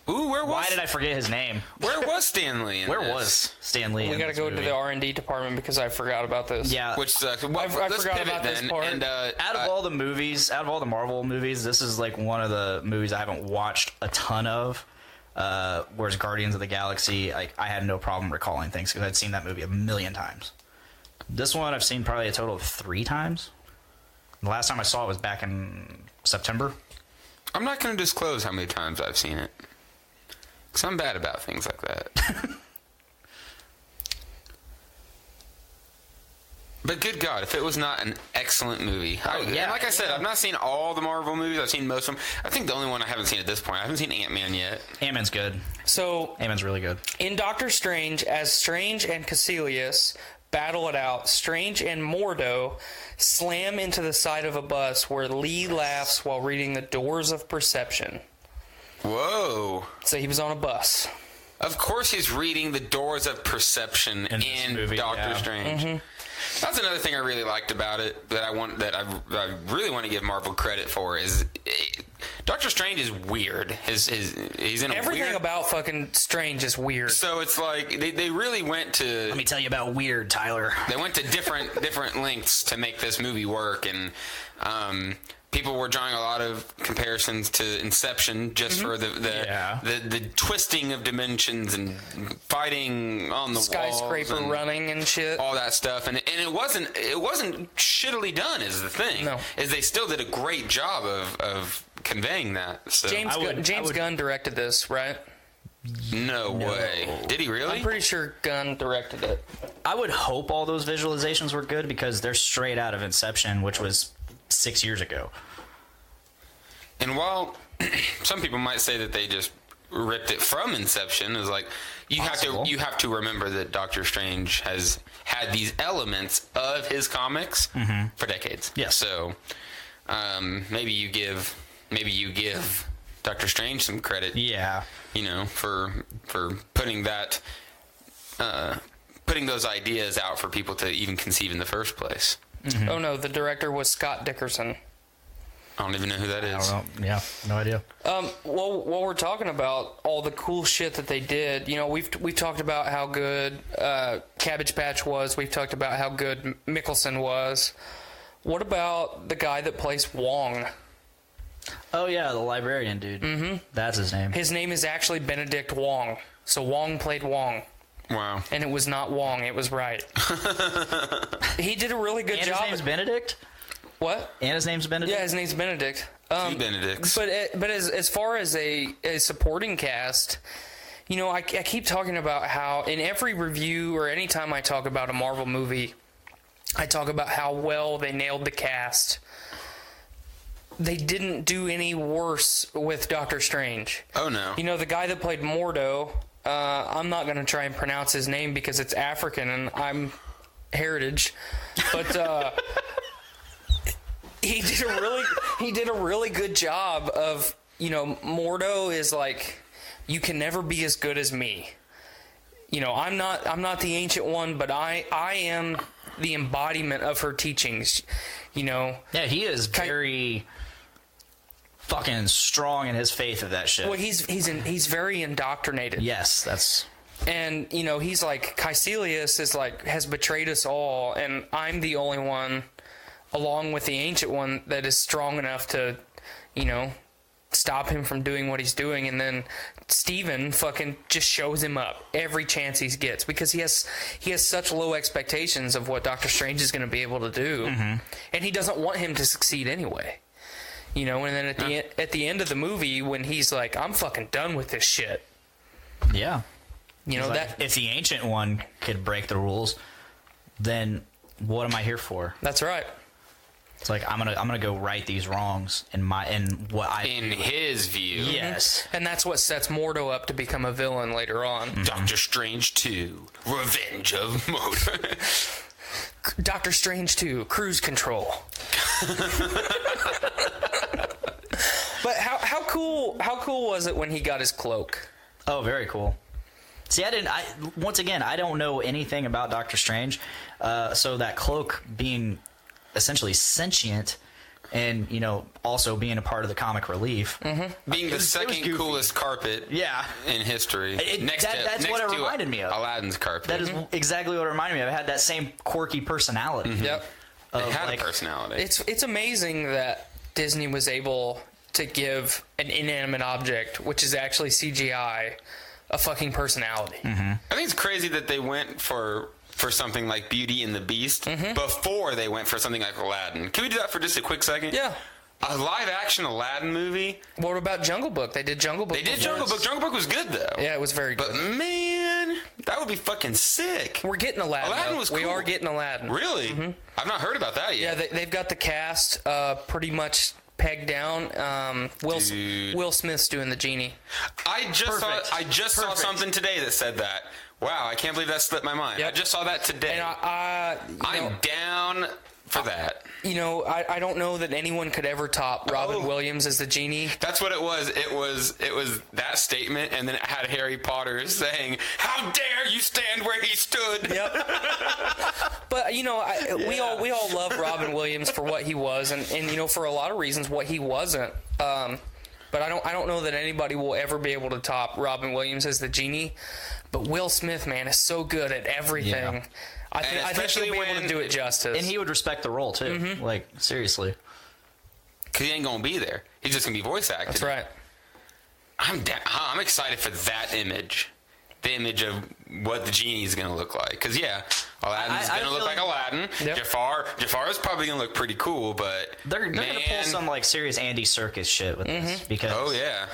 Ooh, where was? Why did I forget his name? Where was Stan Lee? Where was Stan Lee? We got to go to the R&D department because I forgot about this. Yeah, which sucks. I forgot about this part. And, out of all the the Marvel movies, this is like one of the movies I haven't watched a ton of. Whereas Guardians of the Galaxy, I had no problem recalling things because I'd seen that movie a million times. This one I've seen probably a total of 3 times. The last time I saw it was back in September. I'm not going to disclose how many times I've seen it. Because I'm bad about things like that. But good God, if it was not an excellent movie. And like I said, I've not seen all the Marvel movies. I've seen most of them. I think the only one I haven't seen at this point, I haven't seen Ant-Man yet. Ant-Man's good. So Ant-Man's really good. In Doctor Strange, as Strange and Caecilius battle it out, Strange and Mordo slam into the side of a bus where Lee laughs while reading The Doors of Perception. Whoa. So he was on a bus. Of course he's reading The Doors of Perception in Doctor Strange. Mm-hmm. That's another thing I really liked about it that I really want to give Marvel credit for is Doctor Strange is weird. He's in everything about fucking Strange is weird. So it's like they really went to. Let me tell you about weird, Tyler. They went to different lengths to make this movie work, and people were drawing a lot of comparisons to Inception just for the twisting of dimensions and fighing on the skyscraper walls and running and shit, all that stuff, and it wasn't shittily done. Is the thing? No, is they still did a great job of conveying that. So. James Gunn directed this, right? No way. Did he really? I'm pretty sure Gunn directed it. I would hope all those visualizations were good because they're straight out of Inception, which was 6 years ago. And while some people might say that they just ripped it from Inception, is like you have to remember that Doctor Strange has had these elements of his comics for decades. Yeah. So maybe you give Doctor Strange some credit. Yeah. You know, for putting that putting those ideas out for people to even conceive in the first place. Mm-hmm. Oh no, the director was Scott Dickerson. I don't even know who that is. I don't know. Yeah, no idea. Well, while we're talking about all the cool shit that they did, you know, we've talked about how good Cabbage Patch was. We've talked about how good Mickelson was. What about the guy that plays Wong? Oh yeah, the librarian dude. Mm-hmm. That's his name. His name is actually Benedict Wong. So Wong played Wong. Wow. And it was not Wong. It was right. He did a really good job. His name's Benedict? What? And his name's Benedict? Yeah, his name's Benedict. Two Benedicts. But as far as a supporting cast, you know, I keep talking about how in every review or anytime I talk about a Marvel movie, I talk about how well they nailed the cast. They didn't do any worse with Doctor Strange. Oh, no. You know, the guy that played Mordo, I'm not going to try and pronounce his name because it's African and I'm heritage. But he did a really good job of, you know, Mordo is like, you can never be as good as me. You know, I'm not the Ancient One, but I am the embodiment of her teachings. You know. Yeah, he is very fucking strong in his faith of that shit. Well, he's very indoctrinated. Yes, that's. And you know, he's like, Caecilius is like, has betrayed us all, and I'm the only one, along with the Ancient One, that is strong enough to, you know, stop him from doing what he's doing. And then Stephen fucking just shows him up every chance he gets, because he has such low expectations of what Doctor Strange is going to be able to do, and he doesn't want him to succeed anyway. You know, and then at the end of the movie, when he's like, I'm fucking done with this shit. Yeah. You know, like, that if the Ancient One could break the rules, then what am I here for? That's right. It's like I'm gonna go right these wrongs in his view. Yes, and that's what sets Mordo up to become a villain later on. Doctor Strange 2: Revenge of Mordo. Doctor Strange 2: Cruise Control. But how cool was it when he got his cloak? Oh, very cool. See, once again, I don't know anything about Doctor Strange, so that cloak being essentially sentient, and you know, also being a part of the comic relief, being the second coolest carpet, in history. That's what it reminded me of. Aladdin's carpet. That is exactly what it reminded me of. It had that same quirky personality. Yep, it had a personality. It's amazing that Disney was able to give an inanimate object, which is actually CGI, a fucking personality. I think it's crazy that they went for something like Beauty and the Beast before they went for something like Aladdin. Can we do that for just a quick second? Yeah. A live-action Aladdin movie? What about Jungle Book? They did Jungle Book. They did Jungle Book. Jungle Book was good, though. Yeah, it was very good. But, man, that would be fucking sick. We're getting Aladdin. Aladdin was cool. We are getting Aladdin. Really? I've not heard about that yet. Yeah, they've got the cast pretty much pegged down. Will Smith's doing the genie. I just saw something today that said that. Wow, I can't believe that slipped my mind. Yep. I just saw that today. And I'm down for that. You know, I don't know that anyone could ever top Robin Williams as the genie. That's what it was. It was that statement, and then it had Harry Potter saying, "How dare you stand where he stood?" Yep. But you know, we all love Robin Williams for what he was, and you know, for a lot of reasons what he wasn't. But I don't know that anybody will ever be able to top Robin Williams as the genie. But Will Smith, man, is so good at everything. Yeah. I think he'll be able to do it justice. And he would respect the role, too. Like, seriously. Because he ain't going to be there. He's just going to be voice acted. That's right. I'm excited for that image. The image of what the genie is going to look like. Because, yeah, Aladdin's going to look like Aladdin. Yep. Jafar is probably going to look pretty cool, but they're going to pull some, like, serious Andy Serkis shit with this. Because, oh, yeah.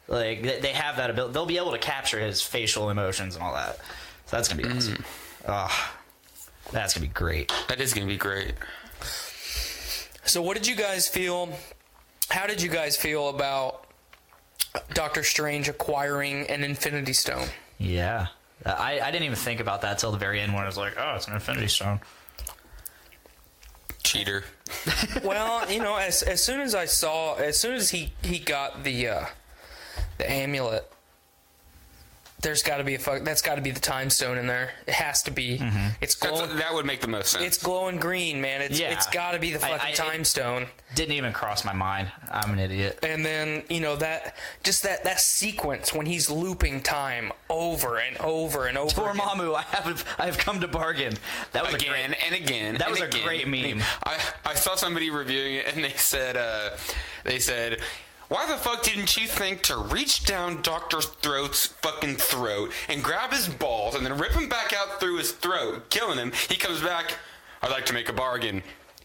Like, they have that ability. They'll be able to capture his facial emotions and all that. So that's going to be awesome. That's going to be great. That is going to be great. So what did you guys feel? How did you guys feel about Doctor Strange acquiring an Infinity Stone? Yeah. I didn't even think about that till the very end when I was like, oh, it's an Infinity Stone. Cheater. Well, you know, as soon as he got the amulet, that's got to be the time stone in there. It has to be. It's glowing. That would make the most sense. It's glowing green, man. It's got to be the fucking time stone. Didn't even cross my mind. I'm an idiot. And then, you know, that sequence when he's looping time over and over and over. Dormammu, I have come to bargain. That was again and again. That was a great meme. I saw somebody reviewing it, and they said, why the fuck didn't you think to reach down Dr. Throat's fucking throat and grab his balls and then rip him back out through his throat, killing him? He comes back, I'd like to make a bargain.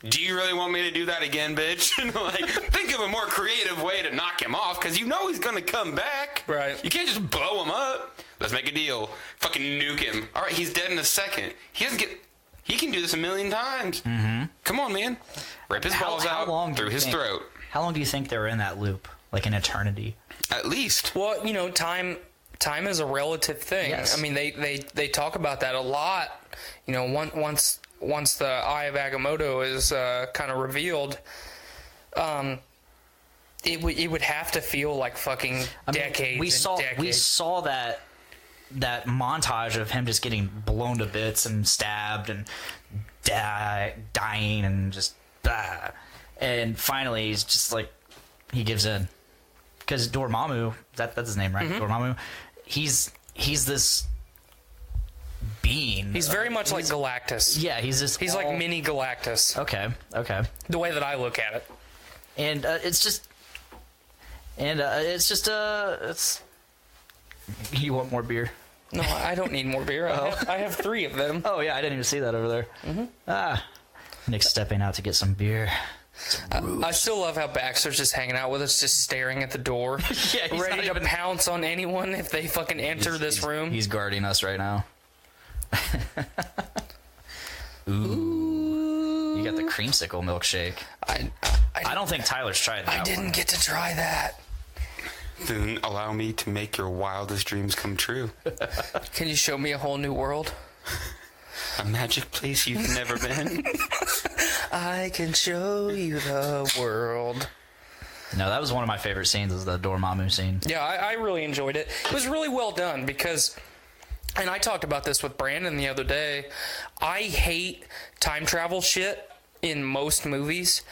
Do you really want me to do that again, bitch? Like, think of a more creative way to knock him off, because you know he's going to come back. Right. You can't just blow him up. Let's make a deal. Fucking nuke him. All right, he's dead in a second. He can do this 1,000,000 times. Come on, man. Rip his balls out through his throat. How long do you think they were in that loop? Like an eternity? At least. Well, you know, time is a relative thing. Yes. I mean, they talk about that a lot. You know, once the Eye of Agamotto is kind of revealed, it would have to feel like fucking decades. We saw that montage of him just getting blown to bits and stabbed and dying and just and finally he's just like he gives in because Dormammu, that's his name, right? Dormammu, he's this being. He's very much like Galactus. Yeah, he's like mini Galactus. Okay. The way that I look at it, and it's. You want more beer? No, I don't need more beer. I have 3 of them. Oh yeah, I didn't even see that over there. Nick's stepping out to get some beer. I still love how Baxter's just hanging out with us, just staring at the door, ready to pounce on anyone if they fucking enter this room. He's guarding us right now. Ooh. You got the creamsicle milkshake. I don't think Tyler's tried that. I didn't get to try that. Then allow me to make your wildest dreams come true. Can you show me a whole new world? A magic place you've never been. I can show you the world. No, that was one of my favorite scenes, is the Dormammu scene. Yeah, I really enjoyed it. It was really well done because, and I talked about this with Brandon the other day, I hate time travel shit in most movies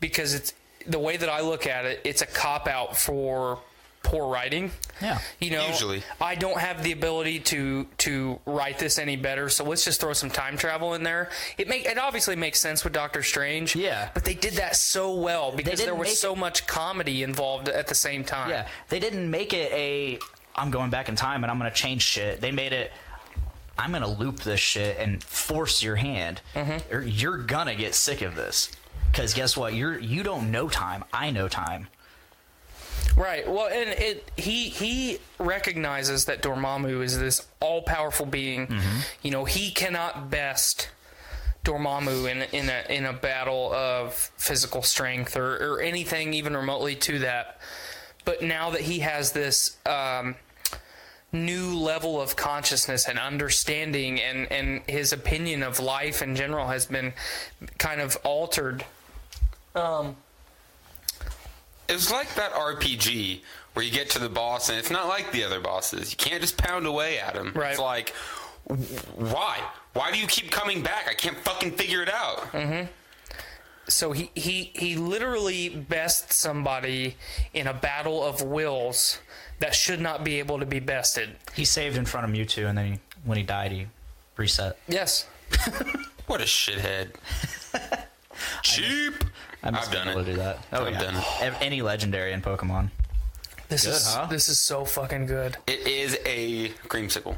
because it's, the way that I look at it, it's a cop-out for poor writing. Yeah. You know, usually I don't have the ability to write this any better, so let's just throw some time travel in there. It obviously makes sense with Doctor Strange. Yeah. But they did that so well because there was so much comedy involved at the same time. Yeah. They didn't make it I'm going back in time and I'm going to change shit. They made it, I'm going to loop this shit and force your hand. Or you're going to get sick of this. Because guess what? You don't know time. I know time. Right. Well, and he recognizes that Dormammu is this all-powerful being. You know, he cannot best Dormammu in a battle of physical strength or anything even remotely to that. But now that he has this new level of consciousness and understanding, and his opinion of life in general has been kind of altered. It's like that RPG where you get to the boss and it's not like the other bosses. You can't just pound away at him. Right. It's like, why? Why do you keep coming back? I can't fucking figure it out. So he literally bests somebody in a battle of wills that should not be able to be bested. He saved in front of Mewtwo, and then when he died, he reset. Yes. What a shithead. Cheap. I've done it. To do that. Oh, I've done it. Any legendary in Pokemon. This is so fucking good. It is a creamsicle.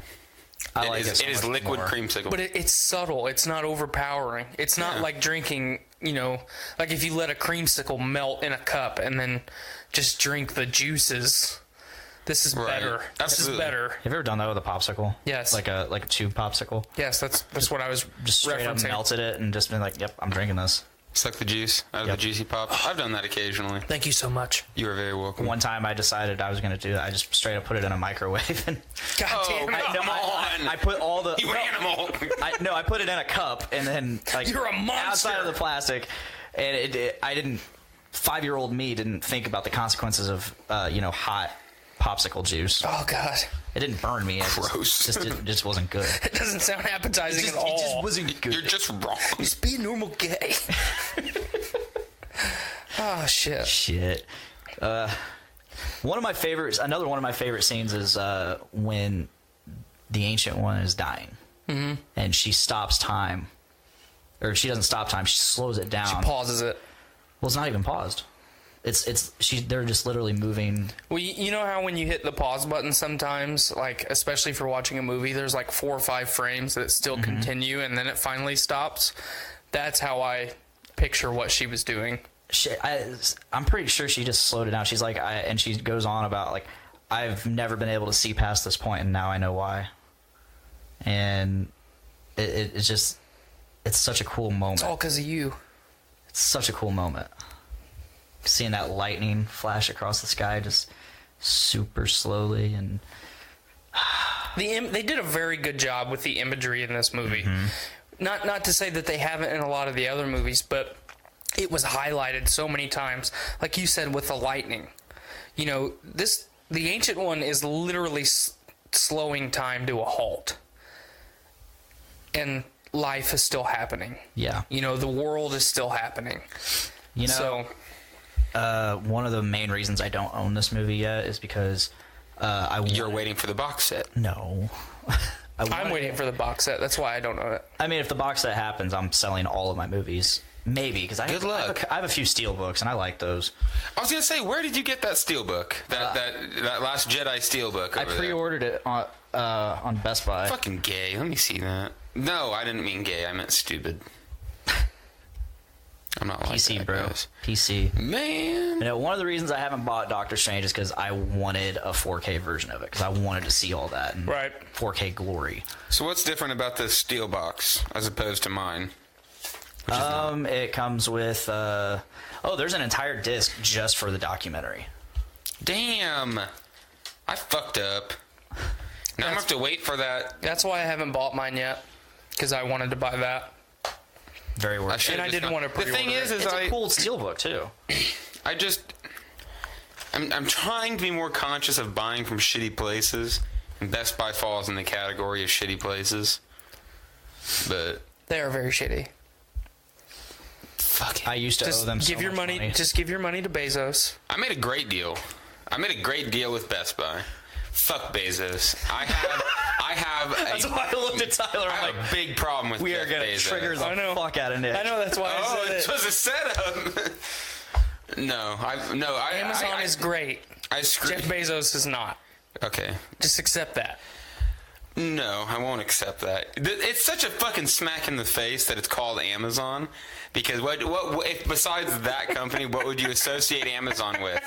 I like it. It is liquid creamsicle. But it's subtle. It's not overpowering. It's not like drinking, you know, like if you let a creamsicle melt in a cup and then just drink the juices. This is better. This is better. Have you ever done that with a popsicle? Yes. Like a tube popsicle? Yes, that's what I was just straight up melted it and just been like, yep, I'm drinking this. Suck the juice out of the juicy pop. I've done that occasionally. Thank you so much. You are very welcome. One time I decided I was going to do that. I just straight up put it in a microwave. And God damn it. I put all the... You animal! I put it in a cup and then... like you're a monster! Outside of the plastic. And I didn't... 5-year-old me didn't think about the consequences of, hot popsicle juice. Oh, God. It didn't burn me. Gross. It just wasn't good. It doesn't sound appetizing at all. It just wasn't good. You're just wrong. Just be a normal gay. Oh, shit. Shit. Another one of my favorite scenes is when the Ancient One is dying. And she stops time. Or she doesn't stop time, she slows it down. She pauses it. Well, it's not even paused. They're just literally moving. Well, you know how when you hit the pause button sometimes, like especially for watching a movie, there's like 4 or 5 frames that still continue and then it finally stops? That's how I picture what she was doing. I'm pretty sure she just slowed it down. She's like, and she goes on about like, I've never been able to see past this point, and now I know why. And it's just, it's such a cool moment. It's all because of you. It's such a cool moment. Seeing that lightning flash across the sky just super slowly, and they did a very good job with the imagery in this movie. Not to say that they haven't in a lot of the other movies, but it was highlighted so many times, like you said, with the lightning. You know, the Ancient One is literally slowing time to a halt, and life is still happening. Yeah. You know, the world is still happening. You know, one of the main reasons I don't own this movie yet is because you're waiting for the box set. No. I'm waiting for the box set. That's why I don't own it. I mean, if the box set happens, I'm selling all of my movies. Maybe, because I have a few Steelbooks, and I like those. I was going to say, where did you get that Steelbook? That Last Jedi Steelbook? I pre-ordered it on Best Buy. Fucking gay. Let me see that. No, I didn't mean gay. I meant stupid. I'm not like PC, that, bro. guys. PC. Man. You know, one of the reasons I haven't bought Doctor Strange is because I wanted a 4K version of it, because I wanted to see all that in 4K glory. So what's different about this steel box as opposed to mine? It comes with there's an entire disc just for the documentary. Damn, I fucked up. Now I'm gonna have to wait for that. That's why I haven't bought mine yet, because I wanted to buy that. Very worth it. And I didn't want to pre-order. The thing is it's a cool steelbook too. I'm trying to be more conscious of buying from shitty places, and Best Buy falls in the category of shitty places. But they are very shitty. Fuck it. I used to owe them so much money. Just give your money to Bezos. I made a great deal. With Best Buy. Fuck Bezos. I have. That's why I looked at Tyler. I have a big problem with. We are gonna Bezos. trigger the fuck out of Nick. I know, that's why I said it was a setup. Amazon is great. Jeff Bezos is not. Okay. Just accept that. No, I won't accept that. It's such a fucking smack in the face that it's called Amazon. Because what if besides that company, what would you associate Amazon with?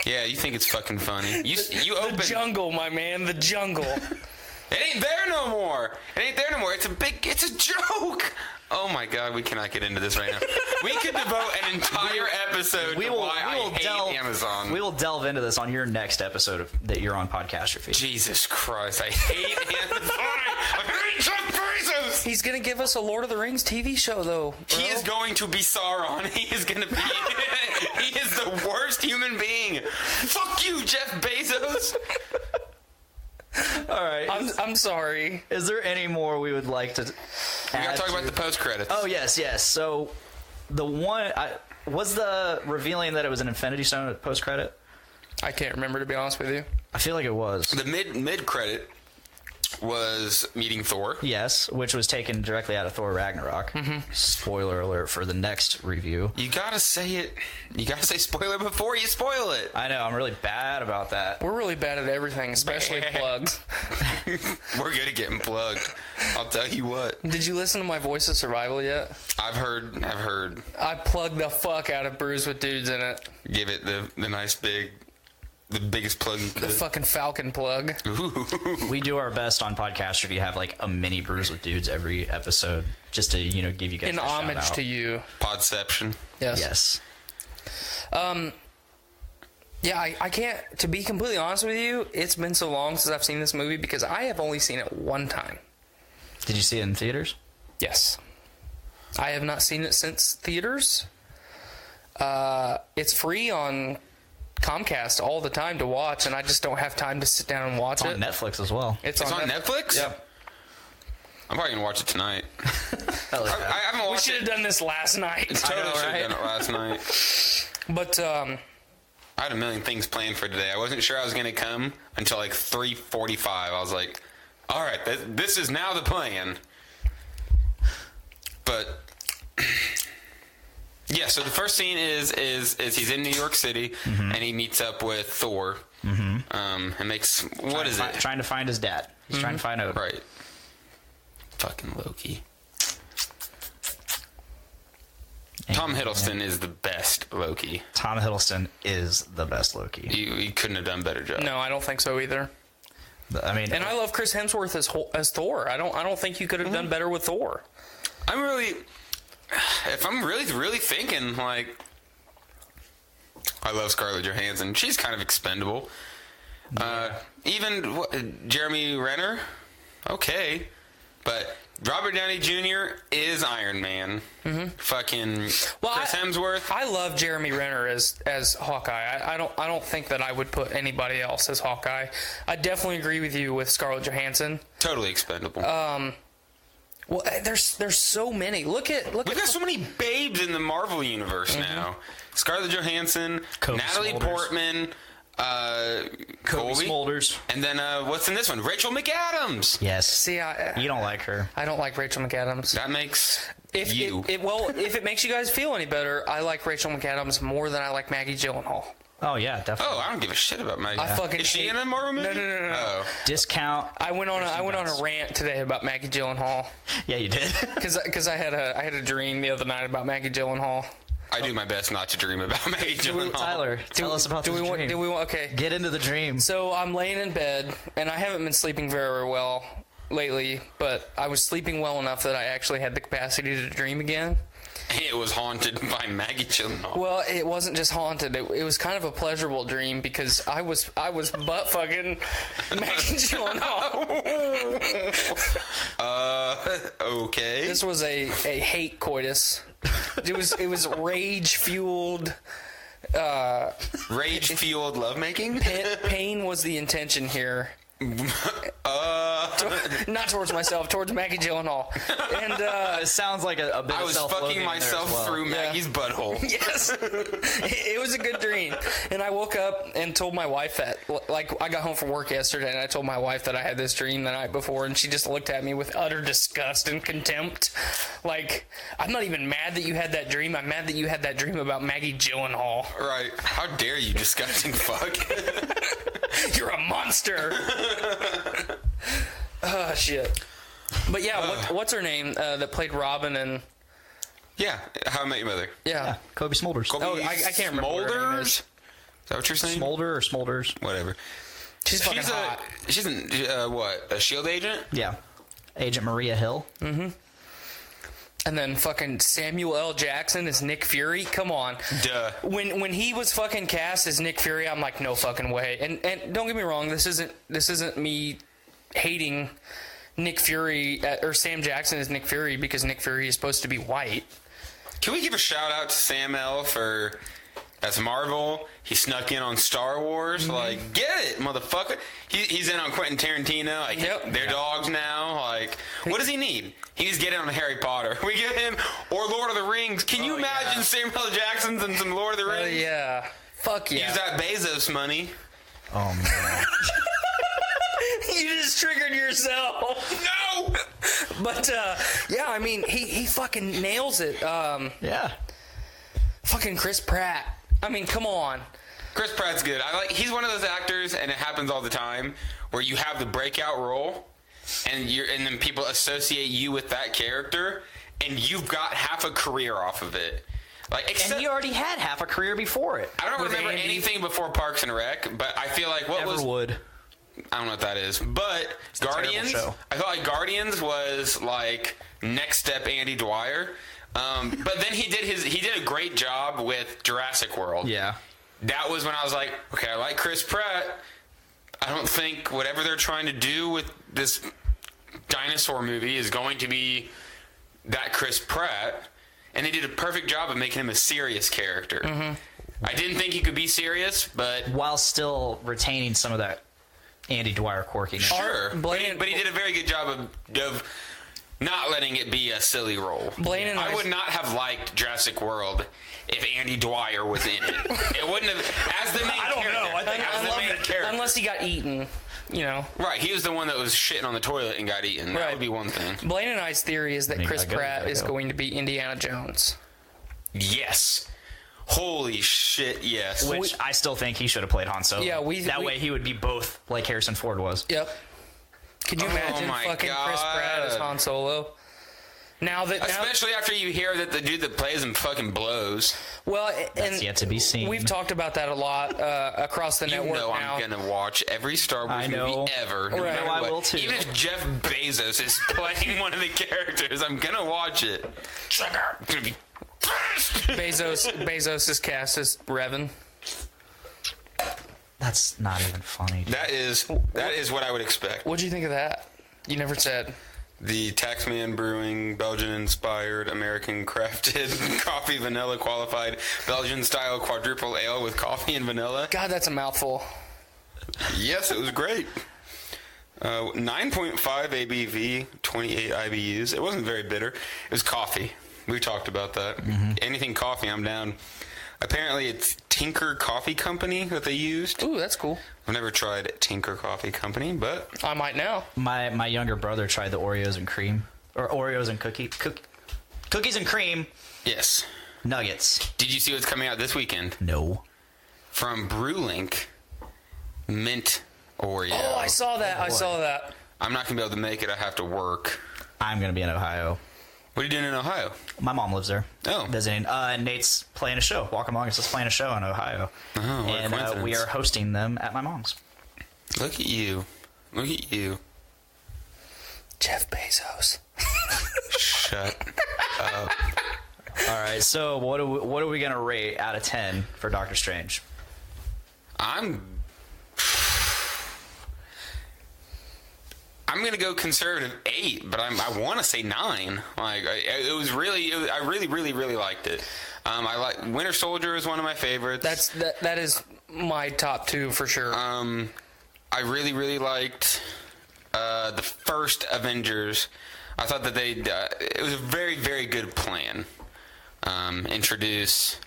Yeah, you think it's fucking funny. You open the jungle, my man, the jungle. It ain't there no more. It's a joke. Oh my god, we cannot get into this right now. We could devote an entire episode to why I hate Amazon. We will delve into this on your next episode that you're on Podcastrophe. Jesus Christ, I hate Amazon. I hate Jeff Bezos. He's gonna give us a Lord of the Rings TV show, though. Bro. He is going to be Sauron. He is gonna be. He is the worst human being. Fuck you, Jeff Bezos. All right. I'm sorry. Is there any more we would like to? We gotta talk about the post credits. Oh yes. So the one was the revealing that it was an Infinity Stone post credit. I can't remember, to be honest with you. I feel like it was. The mid credit was meeting Thor. Yes, which was taken directly out of Thor Ragnarok. Mm-hmm. Spoiler alert for the next review. You gotta say it. You gotta say spoiler before you spoil it. I know, I'm really bad about that. We're really bad at everything, especially plugs. We're good at getting plugged. I'll tell you what. Did you listen to my Voice of Survival yet? I've heard. I plugged the fuck out of Brews with Dudes in it. Give it the nice big... The biggest plug you could. The fucking Falcon plug. Ooh. We do our best on Podcastrophe to have like a mini Brews with Dudes every episode, just to give you guys an homage to you. Podception. Yes. Yeah, I can't. To be completely honest with you, it's been so long since I've seen this movie because I have only seen it one time. Did you see it in theaters? Yes. I have not seen it since theaters. It's free on Comcast all the time to watch, and I just don't have time to sit down and watch it. It's on Netflix as well. It's on Netflix? Yep. I'm probably gonna watch it tonight. I haven't watched it. We should have done this last night. Totally should have done it last night. But I had a million things planned for today. I wasn't sure I was gonna come until like 3:45. I was like, all right, this is now the plan. But yeah, so the first scene is he's in New York City, and he meets up with Thor. And makes trying to find his dad. He's trying to find Odin. Right. Fucking Loki. Tom Hiddleston is the best Loki. Tom Hiddleston is the best Loki. He couldn't have done a better job. No, I don't think so either. I mean, and I love Chris Hemsworth as Thor. I don't think you could have done better with Thor. If I'm really thinking, like, I love Scarlett Johansson. She's kind of expendable. Yeah. Even Jeremy Renner, okay, but Robert Downey Jr. is Iron Man. Fucking Chris Hemsworth. I love Jeremy Renner as Hawkeye. I don't think that I would put anybody else as Hawkeye. I definitely agree with you with Scarlett Johansson. Totally expendable. Well, there's so many. Look at so many babes in the Marvel universe now. Scarlett Johansson, Natalie Portman, Colby Smulders, and then what's in this one? Rachel McAdams. Yes. See, you don't like her. I don't like Rachel McAdams. That makes if it makes you guys feel any better, I like Rachel McAdams more than I like Maggie Gyllenhaal. Oh yeah, definitely. Oh, I don't give a shit about Maggie. Is she in a Marvel movie? No. Oh. Discount. I went on a rant today about Maggie Gyllenhaal. Yeah, you did. Because I had a dream the other night about Maggie Gyllenhaal. I do my best not to dream about Maggie Gyllenhaal. Tyler, tell us about this dream. Do we want? Okay. Get into the dream. So I'm laying in bed, and I haven't been sleeping very well lately, but I was sleeping well enough that I actually had the capacity to dream again. It was haunted by Maggie Gyllenhaal. Well, it wasn't just haunted. It was kind of a pleasurable dream because I was butt fucking Maggie Gyllenhaal. Okay. This was a hate coitus. It was rage fueled. Rage fueled lovemaking. Pain was the intention here. Not towards myself, towards Maggie Gyllenhaal. And it sounds like a bit I of was self-loathing fucking myself through Maggie's butthole. Yes. It was a good dream. And I woke up and told my wife that, like, I got home from work yesterday and I told my wife that I had this dream the night before, and she just looked at me with utter disgust and contempt. Like, I'm not even mad that you had that dream. I'm mad that you had that dream about Maggie Gyllenhaal. Right. How dare you, disgusting fuck. You're a monster. Oh, shit. But yeah, what's her name that played Robin and... Yeah, How I Met Your Mother. Yeah. Kobe Smulders. I can't remember what her name is. Is that what you're saying? Smolder or Smulders? Whatever. She's fucking hot. She's a S.H.I.E.L.D. agent? Yeah. Agent Maria Hill. Mm-hmm. And then fucking Samuel L. Jackson is Nick Fury. Come on. Duh. When he was fucking cast as Nick Fury, I'm like, no fucking way. And don't get me wrong, this isn't me hating Nick Fury or Sam Jackson as Nick Fury because Nick Fury is supposed to be white. Can we give a shout out to Sam L for as Marvel? He snuck in on Star Wars. Mm-hmm. Like, get it, motherfucker. He's in on Quentin Tarantino. Like, they're dogs now. Like, what does he need? He needs to get in on Harry Potter. We get him or Lord of the Rings. Can you imagine Samuel L. Jackson's in some Lord of the Rings? Yeah. Fuck yeah. Use that Bezos money. Oh man. You just triggered yourself. No. But yeah, I mean, he fucking nails it. Yeah. Fucking Chris Pratt. I mean, come on. Chris Pratt's good. He's one of those actors, and it happens all the time, where you have the breakout role, and then people associate you with that character, and you've got half a career off of it. And he already had half a career before it. I don't remember anything before Parks and Rec, but I feel like Everwood. I don't know what that is, but it's Guardians. I felt like Guardians was like next step Andy Dwyer. But then he did a great job with Jurassic World. Yeah. That was when I was like, okay, I like Chris Pratt. I don't think whatever they're trying to do with this dinosaur movie is going to be that Chris Pratt. And they did a perfect job of making him a serious character. Mm-hmm. I didn't think he could be serious, but... while still retaining some of that Andy Dwyer quirkiness. Sure. But he did a very good job of not letting it be a silly role. I would not have liked Jurassic World if Andy Dwyer was in it. It wouldn't have... As the main character. Unless he got eaten. You know. Right, he was the one that was shitting on the toilet and got eaten. That would be one thing. Blaine and I's theory is that Chris Pratt is going to be Indiana Jones. Yes. Holy shit, yes. Which I still think he should have played Han Solo. Yeah, that way he would be both like Harrison Ford was. Yep. Can you imagine fucking Chris Pratt as Han Solo? Especially after you hear that the dude that plays him fucking blows. Well, that's yet to be seen. We've talked about that a lot across the network now. I'm gonna watch every Star Wars movie ever. No matter what. I will too. Even if Jeff Bezos is playing one of the characters, I'm gonna watch it. I'm gonna be Bezos is cast as Revan. That's not even funny. Dude. That is what I would expect. What'd you think of that? You never said. The Taxman Brewing Belgian-inspired, American-crafted, coffee vanilla qualified Belgian-style quadruple ale with coffee and vanilla. God, that's a mouthful. Yes, it was great. 9.5 ABV, 28 IBUs. It wasn't very bitter. It was coffee. We talked about that. Mm-hmm. Anything coffee, I'm down. Apparently, it's Tinker Coffee Company that they used. Ooh, that's cool. I've never tried Tinker Coffee Company, but I might now. My younger brother tried the Oreos and cream, or Oreos and cookies and cream. Yes. Nuggets. Did you see what's coming out this weekend? No. From BrewLink, mint Oreo. Oh, I saw that. I saw that. I'm not gonna be able to make it. I have to work. I'm gonna be in Ohio. What are you doing in Ohio? My mom lives there. Oh. Visiting. Nate's playing a show. Walk Among Us is playing a show in Ohio. Oh, what a coincidence. We are hosting them at my mom's. Look at you. Look at you. Jeff Bezos. Shut up. All right, so what are we going to rate out of 10 for Doctor Strange? I'm going to go conservative 8, but I want to say 9. Like I really liked it. I like Winter Soldier is one of my favorites. That is my top 2 for sure. I really liked the first Avengers. I thought that it was a very, very good plan. Introduce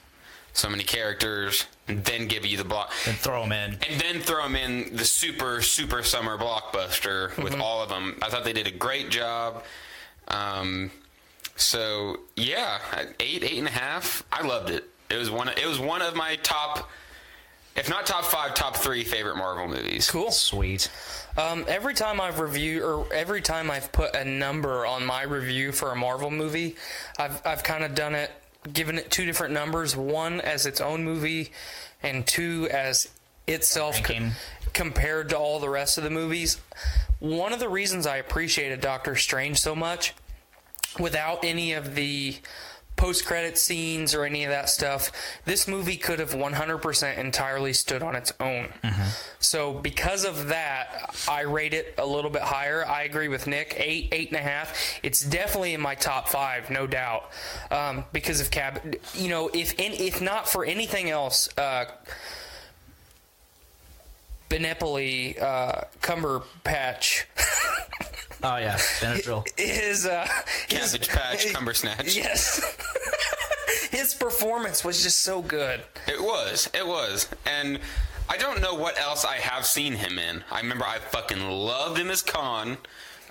so many characters, and then give you the block. And throw them in. And then throw them in the super summer blockbuster with all of them. I thought they did a great job. So, yeah, 8.5. I loved it. It was one of my top, if not top 5, top 3 favorite Marvel movies. Cool. Sweet. Every time I've put a number on my review for a Marvel movie, I've kind of done it, given it 2 different numbers, 1 as its own movie, and 2 as itself compared to all the rest of the movies. One of the reasons I appreciated Doctor Strange so much, without any of the post-credit scenes or any of that stuff, this movie could have 100% entirely stood on its own. Mm-hmm. So because of that, I rate it a little bit higher. I agree with Nick, 8.5. It's definitely in my top 5, no doubt. Because of if not for anything else, Benepoli Cumberpatch. Oh yeah, Benadryl. His Cabbage Patch Cumbersnatch. Yes. His performance was just so good. It was. And I don't know what else I have seen him in. I remember I fucking loved him as Khan.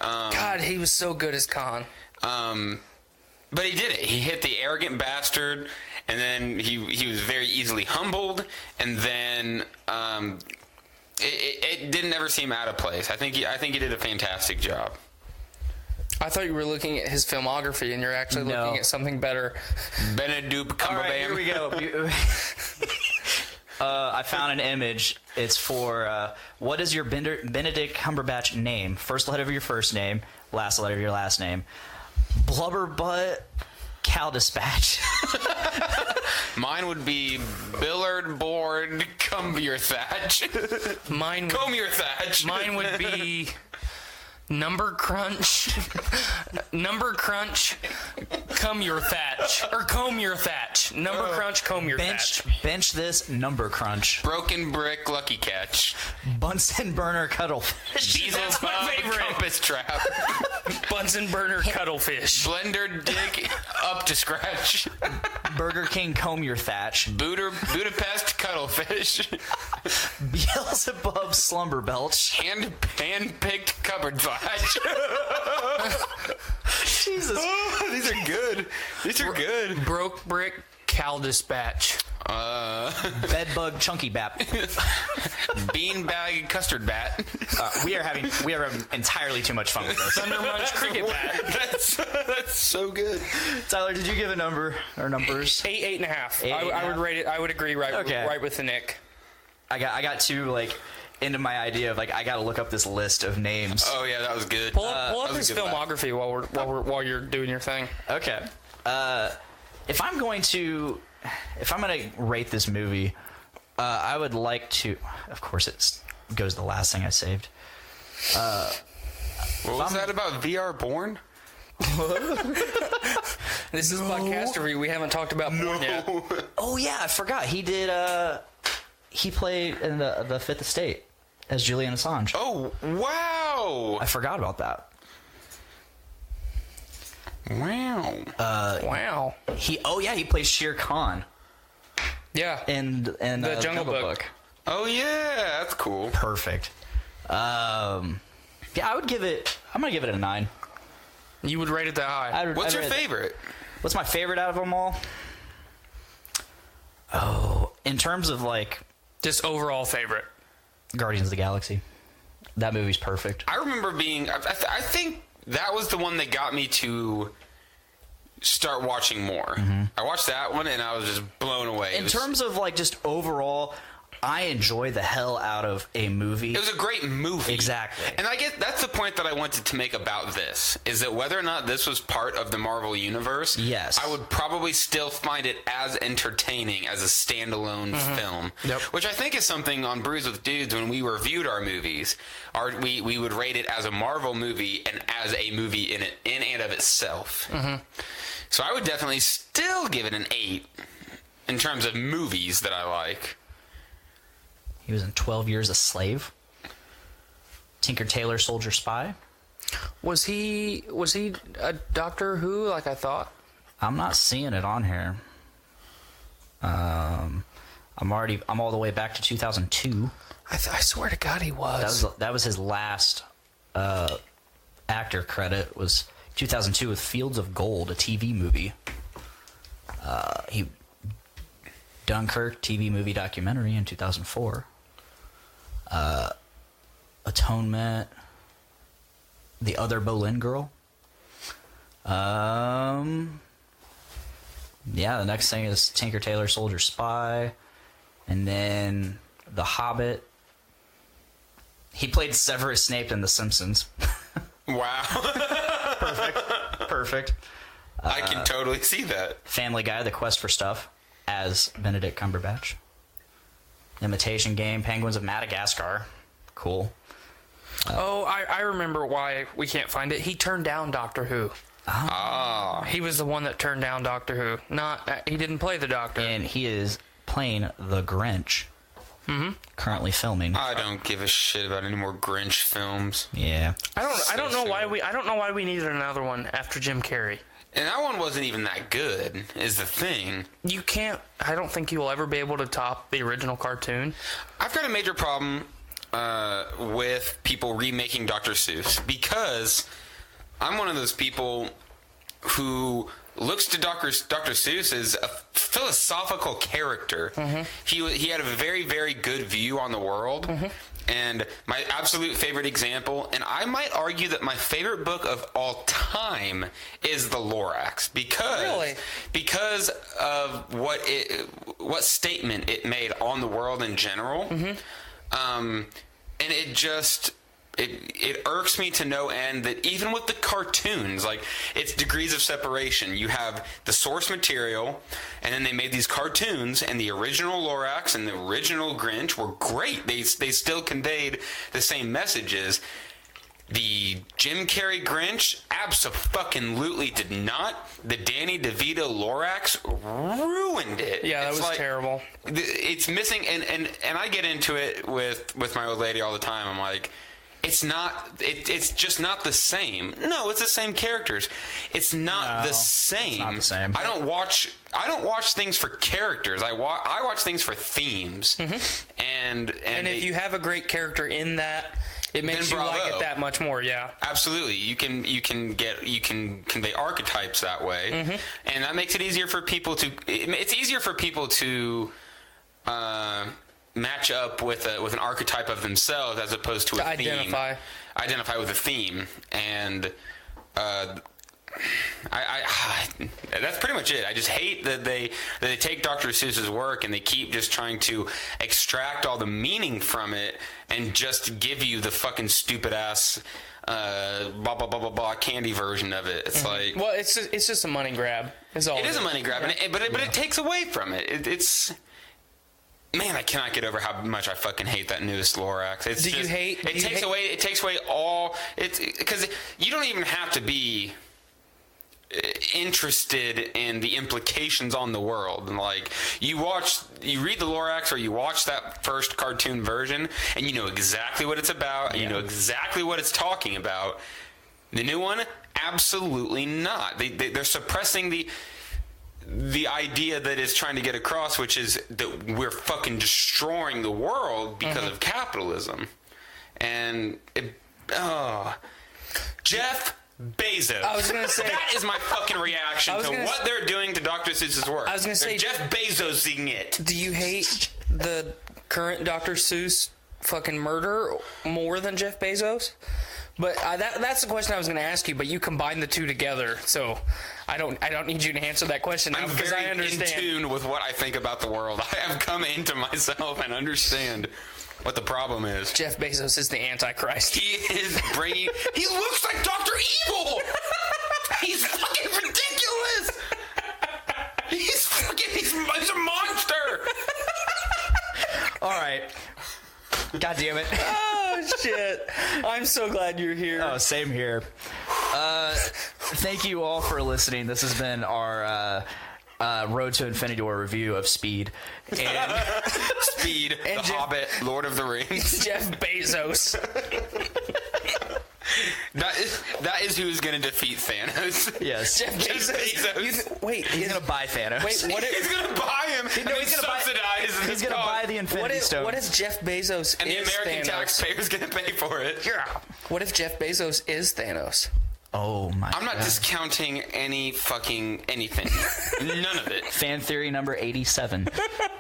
God, he was so good as Khan. But he did it. He hit the arrogant bastard, and then he was very easily humbled, and then it didn't ever seem out of place. I think he did a fantastic job. I thought you were looking at his filmography, and you're actually looking at something better. Benedict Cumberbatch. All right, here we go. I found an image. It's for what is your Benedict Cumberbatch name? First letter of your first name, last letter of your last name. Blubberbutt Caldispatch. Mine would be Billard Board Cumberthatch. Mine would be Number Crunch, comb your thatch. Number Crunch, comb your thatch. Bench this Number Crunch. Broken Brick Lucky Catch. Bunsen Burner Cuttlefish. Diesel Bob Compass Trap. Bunsen Burner Cuttlefish. Blender Dig Up to Scratch. Burger King Comb Your Thatch. Budapest Cuttlefish. Beelzebub Slumber Belch. Hand-picked Cupboard Flash. Jesus. Oh, these are good. Broke Brick Caldispatch. Bedbug Chunky Bap. Beanbag Custard Bat. We are having entirely too much fun with this. Thunder Munch Cricket Bat. That's so good. Tyler, did you give a number or numbers? 8.5. I would rate it. I would agree right with the Nick. I got two into my idea of I got to look up this list of names. Oh yeah, that was good. Pull up his filmography while you're doing your thing. Okay. If I'm going to rate this movie, I would like to. Of course, it goes the last thing I saved. What was that about VR Born? This is Podcastrophe. We haven't talked about porn yet. Oh yeah, I forgot. He did. He played in the Fifth Estate as Julian Assange. Oh wow! I forgot about that. Wow. Wow. He plays Shere Khan. Yeah. In the Jungle Book. Oh yeah, that's cool. Perfect. Yeah, I'm gonna give it a 9. You would rate it that high? What's your favorite? What's my favorite out of them all? Oh, in terms of like just overall favorite, Guardians of the Galaxy. That movie's perfect. I remember being. I think that was the one that got me to start watching more. Mm-hmm. I watched that one and I was just blown away. In terms of like just overall, I enjoy the hell out of a movie. It was a great movie. Exactly. And I guess that's the point that I wanted to make about this, is that whether or not this was part of the Marvel Universe, yes, I would probably still find it as entertaining as a standalone film. Yep. Which I think is something on Brews with Dudes, when we reviewed our movies, we would rate it as a Marvel movie and as a movie in and of itself. So I would definitely still give it an 8 in terms of movies that I like. He was in 12 Years a Slave. Tinker Tailor Soldier Spy. Was he a Doctor Who like I thought? I'm not seeing it on here. I'm all the way back to 2002. I swear to God he was. That was his last actor credit, was 2002 with Fields of Gold, a TV movie. Dunkirk TV movie documentary in 2004. Atonement, The Other Boleyn Girl. Yeah, the next thing is Tinker Tailor Soldier Spy, and then The Hobbit. He played Severus Snape in The Simpsons. Wow. Perfect. I can totally see that. Family Guy, The Quest for Stuff, as Benedict Cumberbatch. Imitation Game, Penguins of Madagascar. Cool. I remember why we can't find it. He turned down Doctor Who. He was the one that turned down Doctor Who. He didn't play the Doctor. And he is playing the Grinch. Currently filming. I don't give a shit about any more Grinch films. Yeah. I don't know why we needed another one after Jim Carrey. And that one wasn't even that good, is the thing. I don't think you will ever be able to top the original cartoon. I've got a major problem with people remaking Dr. Seuss, because I'm one of those people who looks to Dr. Seuss as a philosophical character. He had a very, very good view on the world. And my absolute favorite example, and I might argue that my favorite book of all time, is The Lorax, because of what statement it made on the world in general. And it just it irks me to no end that even with the cartoons, like, it's degrees of separation. You have the source material, and then they made these cartoons, and the original Lorax and the original Grinch were great. They still conveyed the same messages. The Jim Carrey Grinch abso-fucking-lutely did not. The Danny DeVito Lorax ruined it. Yeah, that was terrible. It's missing, and I get into it with my old lady all the time. I'm like, it's just not the same. No, it's the same characters. It's not the same. It's not the same. I don't watch things for characters. I watch things for themes. And if you have a great character in that, it makes you like it that much more. Yeah, absolutely. You can convey archetypes that way, and that makes it easier for people to. It's easier for people to match up with an archetype of themselves as opposed to a theme. Identify with a theme, and that's pretty much it. I just hate that they take Dr. Seuss's work and they keep just trying to extract all the meaning from it and just give you the fucking stupid ass blah blah blah blah blah candy version of it. It's like, well, it's just a money grab. It is a money grab, but it takes away from it. Man, I cannot get over how much I fucking hate that newest Lorax. It's Do you hate? It takes away all. It's because you don't even have to be interested in the implications on the world. And like you read the Lorax or you watch that first cartoon version, and you know exactly what it's about. And you know exactly what it's talking about. The new one, absolutely not. They're suppressing the idea that it's trying to get across, which is that we're fucking destroying the world because of capitalism. And Jeff Bezos. I was gonna say that is my fucking reaction to what they're doing to Dr. Seuss's work. I was gonna say Jeff Bezosing it. Do you hate the current Dr. Seuss fucking murder more than Jeff Bezos? But that's the question I was going to ask you. But you combine the two together, so I don't need you to answer that question now. I'm very in tune with what I think about the world. I have come into myself and understand what the problem is. Jeff Bezos is the Antichrist. He is bringing. He looks like Dr. Evil. He's fucking ridiculous. He's a monster. All right. God damn it. Oh, shit. I'm so glad you're here. Oh, same here. Thank you all for listening. This has been our Road to Infinity War review of Speed. And Speed, and The Hobbit, Lord of the Rings. Jeff Bezos. That is who's going to defeat Thanos. Yes. Jeff Bezos. Wait, he's going to buy Thanos. Wait, what if... He's going to buy him. He's going to buy the Infinity Stone. What if Jeff Bezos and is the American Thanos? taxpayer's going to pay for it? Yeah. What if Jeff Bezos is Thanos? Oh my God. I'm not discounting any fucking anything. None of it. Fan theory number 87.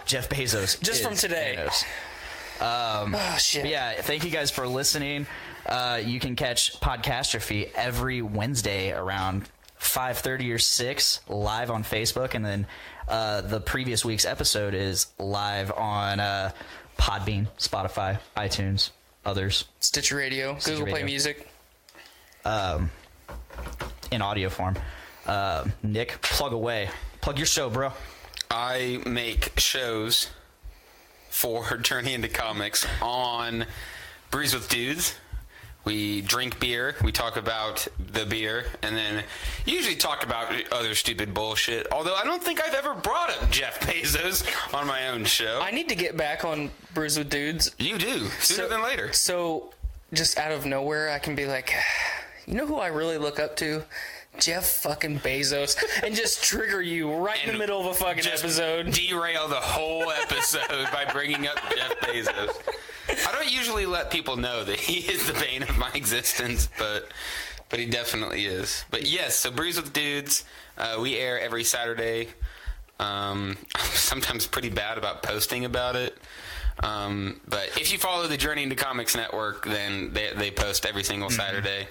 Jeff Bezos. Just from today. Thanos. Oh, shit. Yeah, thank you guys for listening. You can catch Podcastrophe every Wednesday around 5:30 or 6 live on Facebook, and then the previous week's episode is live on Podbean, Spotify, iTunes, others. Stitcher Radio, Google Play Music. In audio form. Nick, plug away. Plug your show, bro. I make shows for Journey into Comics on Brews with Dudes. We drink beer, we talk about the beer, and then usually talk about other stupid bullshit. Although I don't think I've ever brought up Jeff Bezos on my own show. I need to get back on Brews with Dudes. You do, sooner than later. So, just out of nowhere, I can be like, you know who I really look up to? Jeff fucking Bezos, and just trigger you right in the middle of a fucking episode. Derail the whole episode by bringing up Jeff Bezos. I don't usually let people know that he is the bane of my existence, but he definitely is. But yes, so Brews with Dudes, we air every Saturday. I'm sometimes pretty bad about posting about it. But if you follow the Journey into Comics Network, then they post every single Saturday.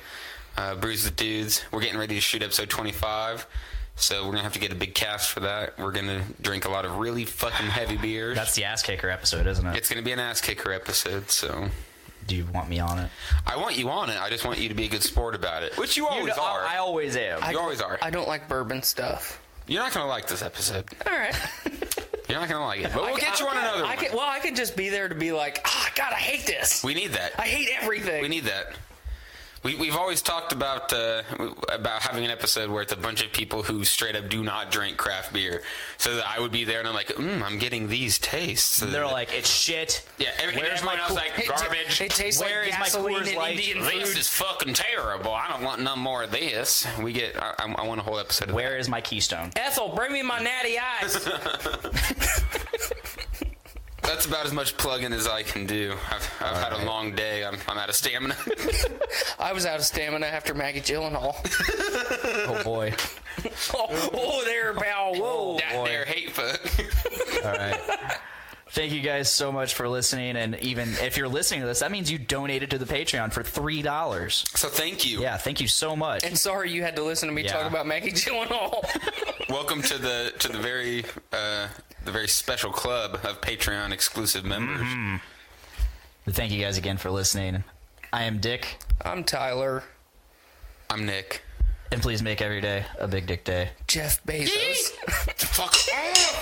Brews with Dudes. We're getting ready to shoot episode 25, so we're gonna have to get a big cast for that. We're gonna drink a lot of really fucking heavy beers. That's the ass kicker episode, isn't it? It's gonna be an ass kicker episode. So, do you want me on it? I want you on it. I just want you to be a good sport about it, which you always are. I always am. You always are. I don't like bourbon stuff. You're not gonna like this episode. All right. You're not gonna like it, but we'll get you on another one. I can just be there to be like, God, I hate this. We need that. I hate everything. We need that. We've always talked about having an episode where it's a bunch of people who straight up do not drink craft beer, so that I would be there and I'm like, I'm getting these tastes. So they're like, it's shit. Yeah, everyone else like garbage. It tastes like gasoline and Indian food. This is fucking terrible. I don't want none more of this. I want a whole episode of Where is my Keystone? Ethel, bring me my natty ice. That's about as much plugging as I can do. I've had a long day. I'm out of stamina. I was out of stamina after Maggie Gyllenhaal. Oh boy. Oh there, pal. Whoa. That there hate fuck. All right. Thank you guys so much for listening, and even if you're listening to this, that means you donated to the Patreon for $3. So thank you. Yeah, thank you so much. And sorry you had to listen to me talk about Maggie Gyllenhaal. Welcome to the very special club of Patreon exclusive members. Mm-hmm. Thank you guys again for listening. I am Dick. I'm Tyler. I'm Nick. And please make every day a big dick day. Jeff Bezos. Fuck off.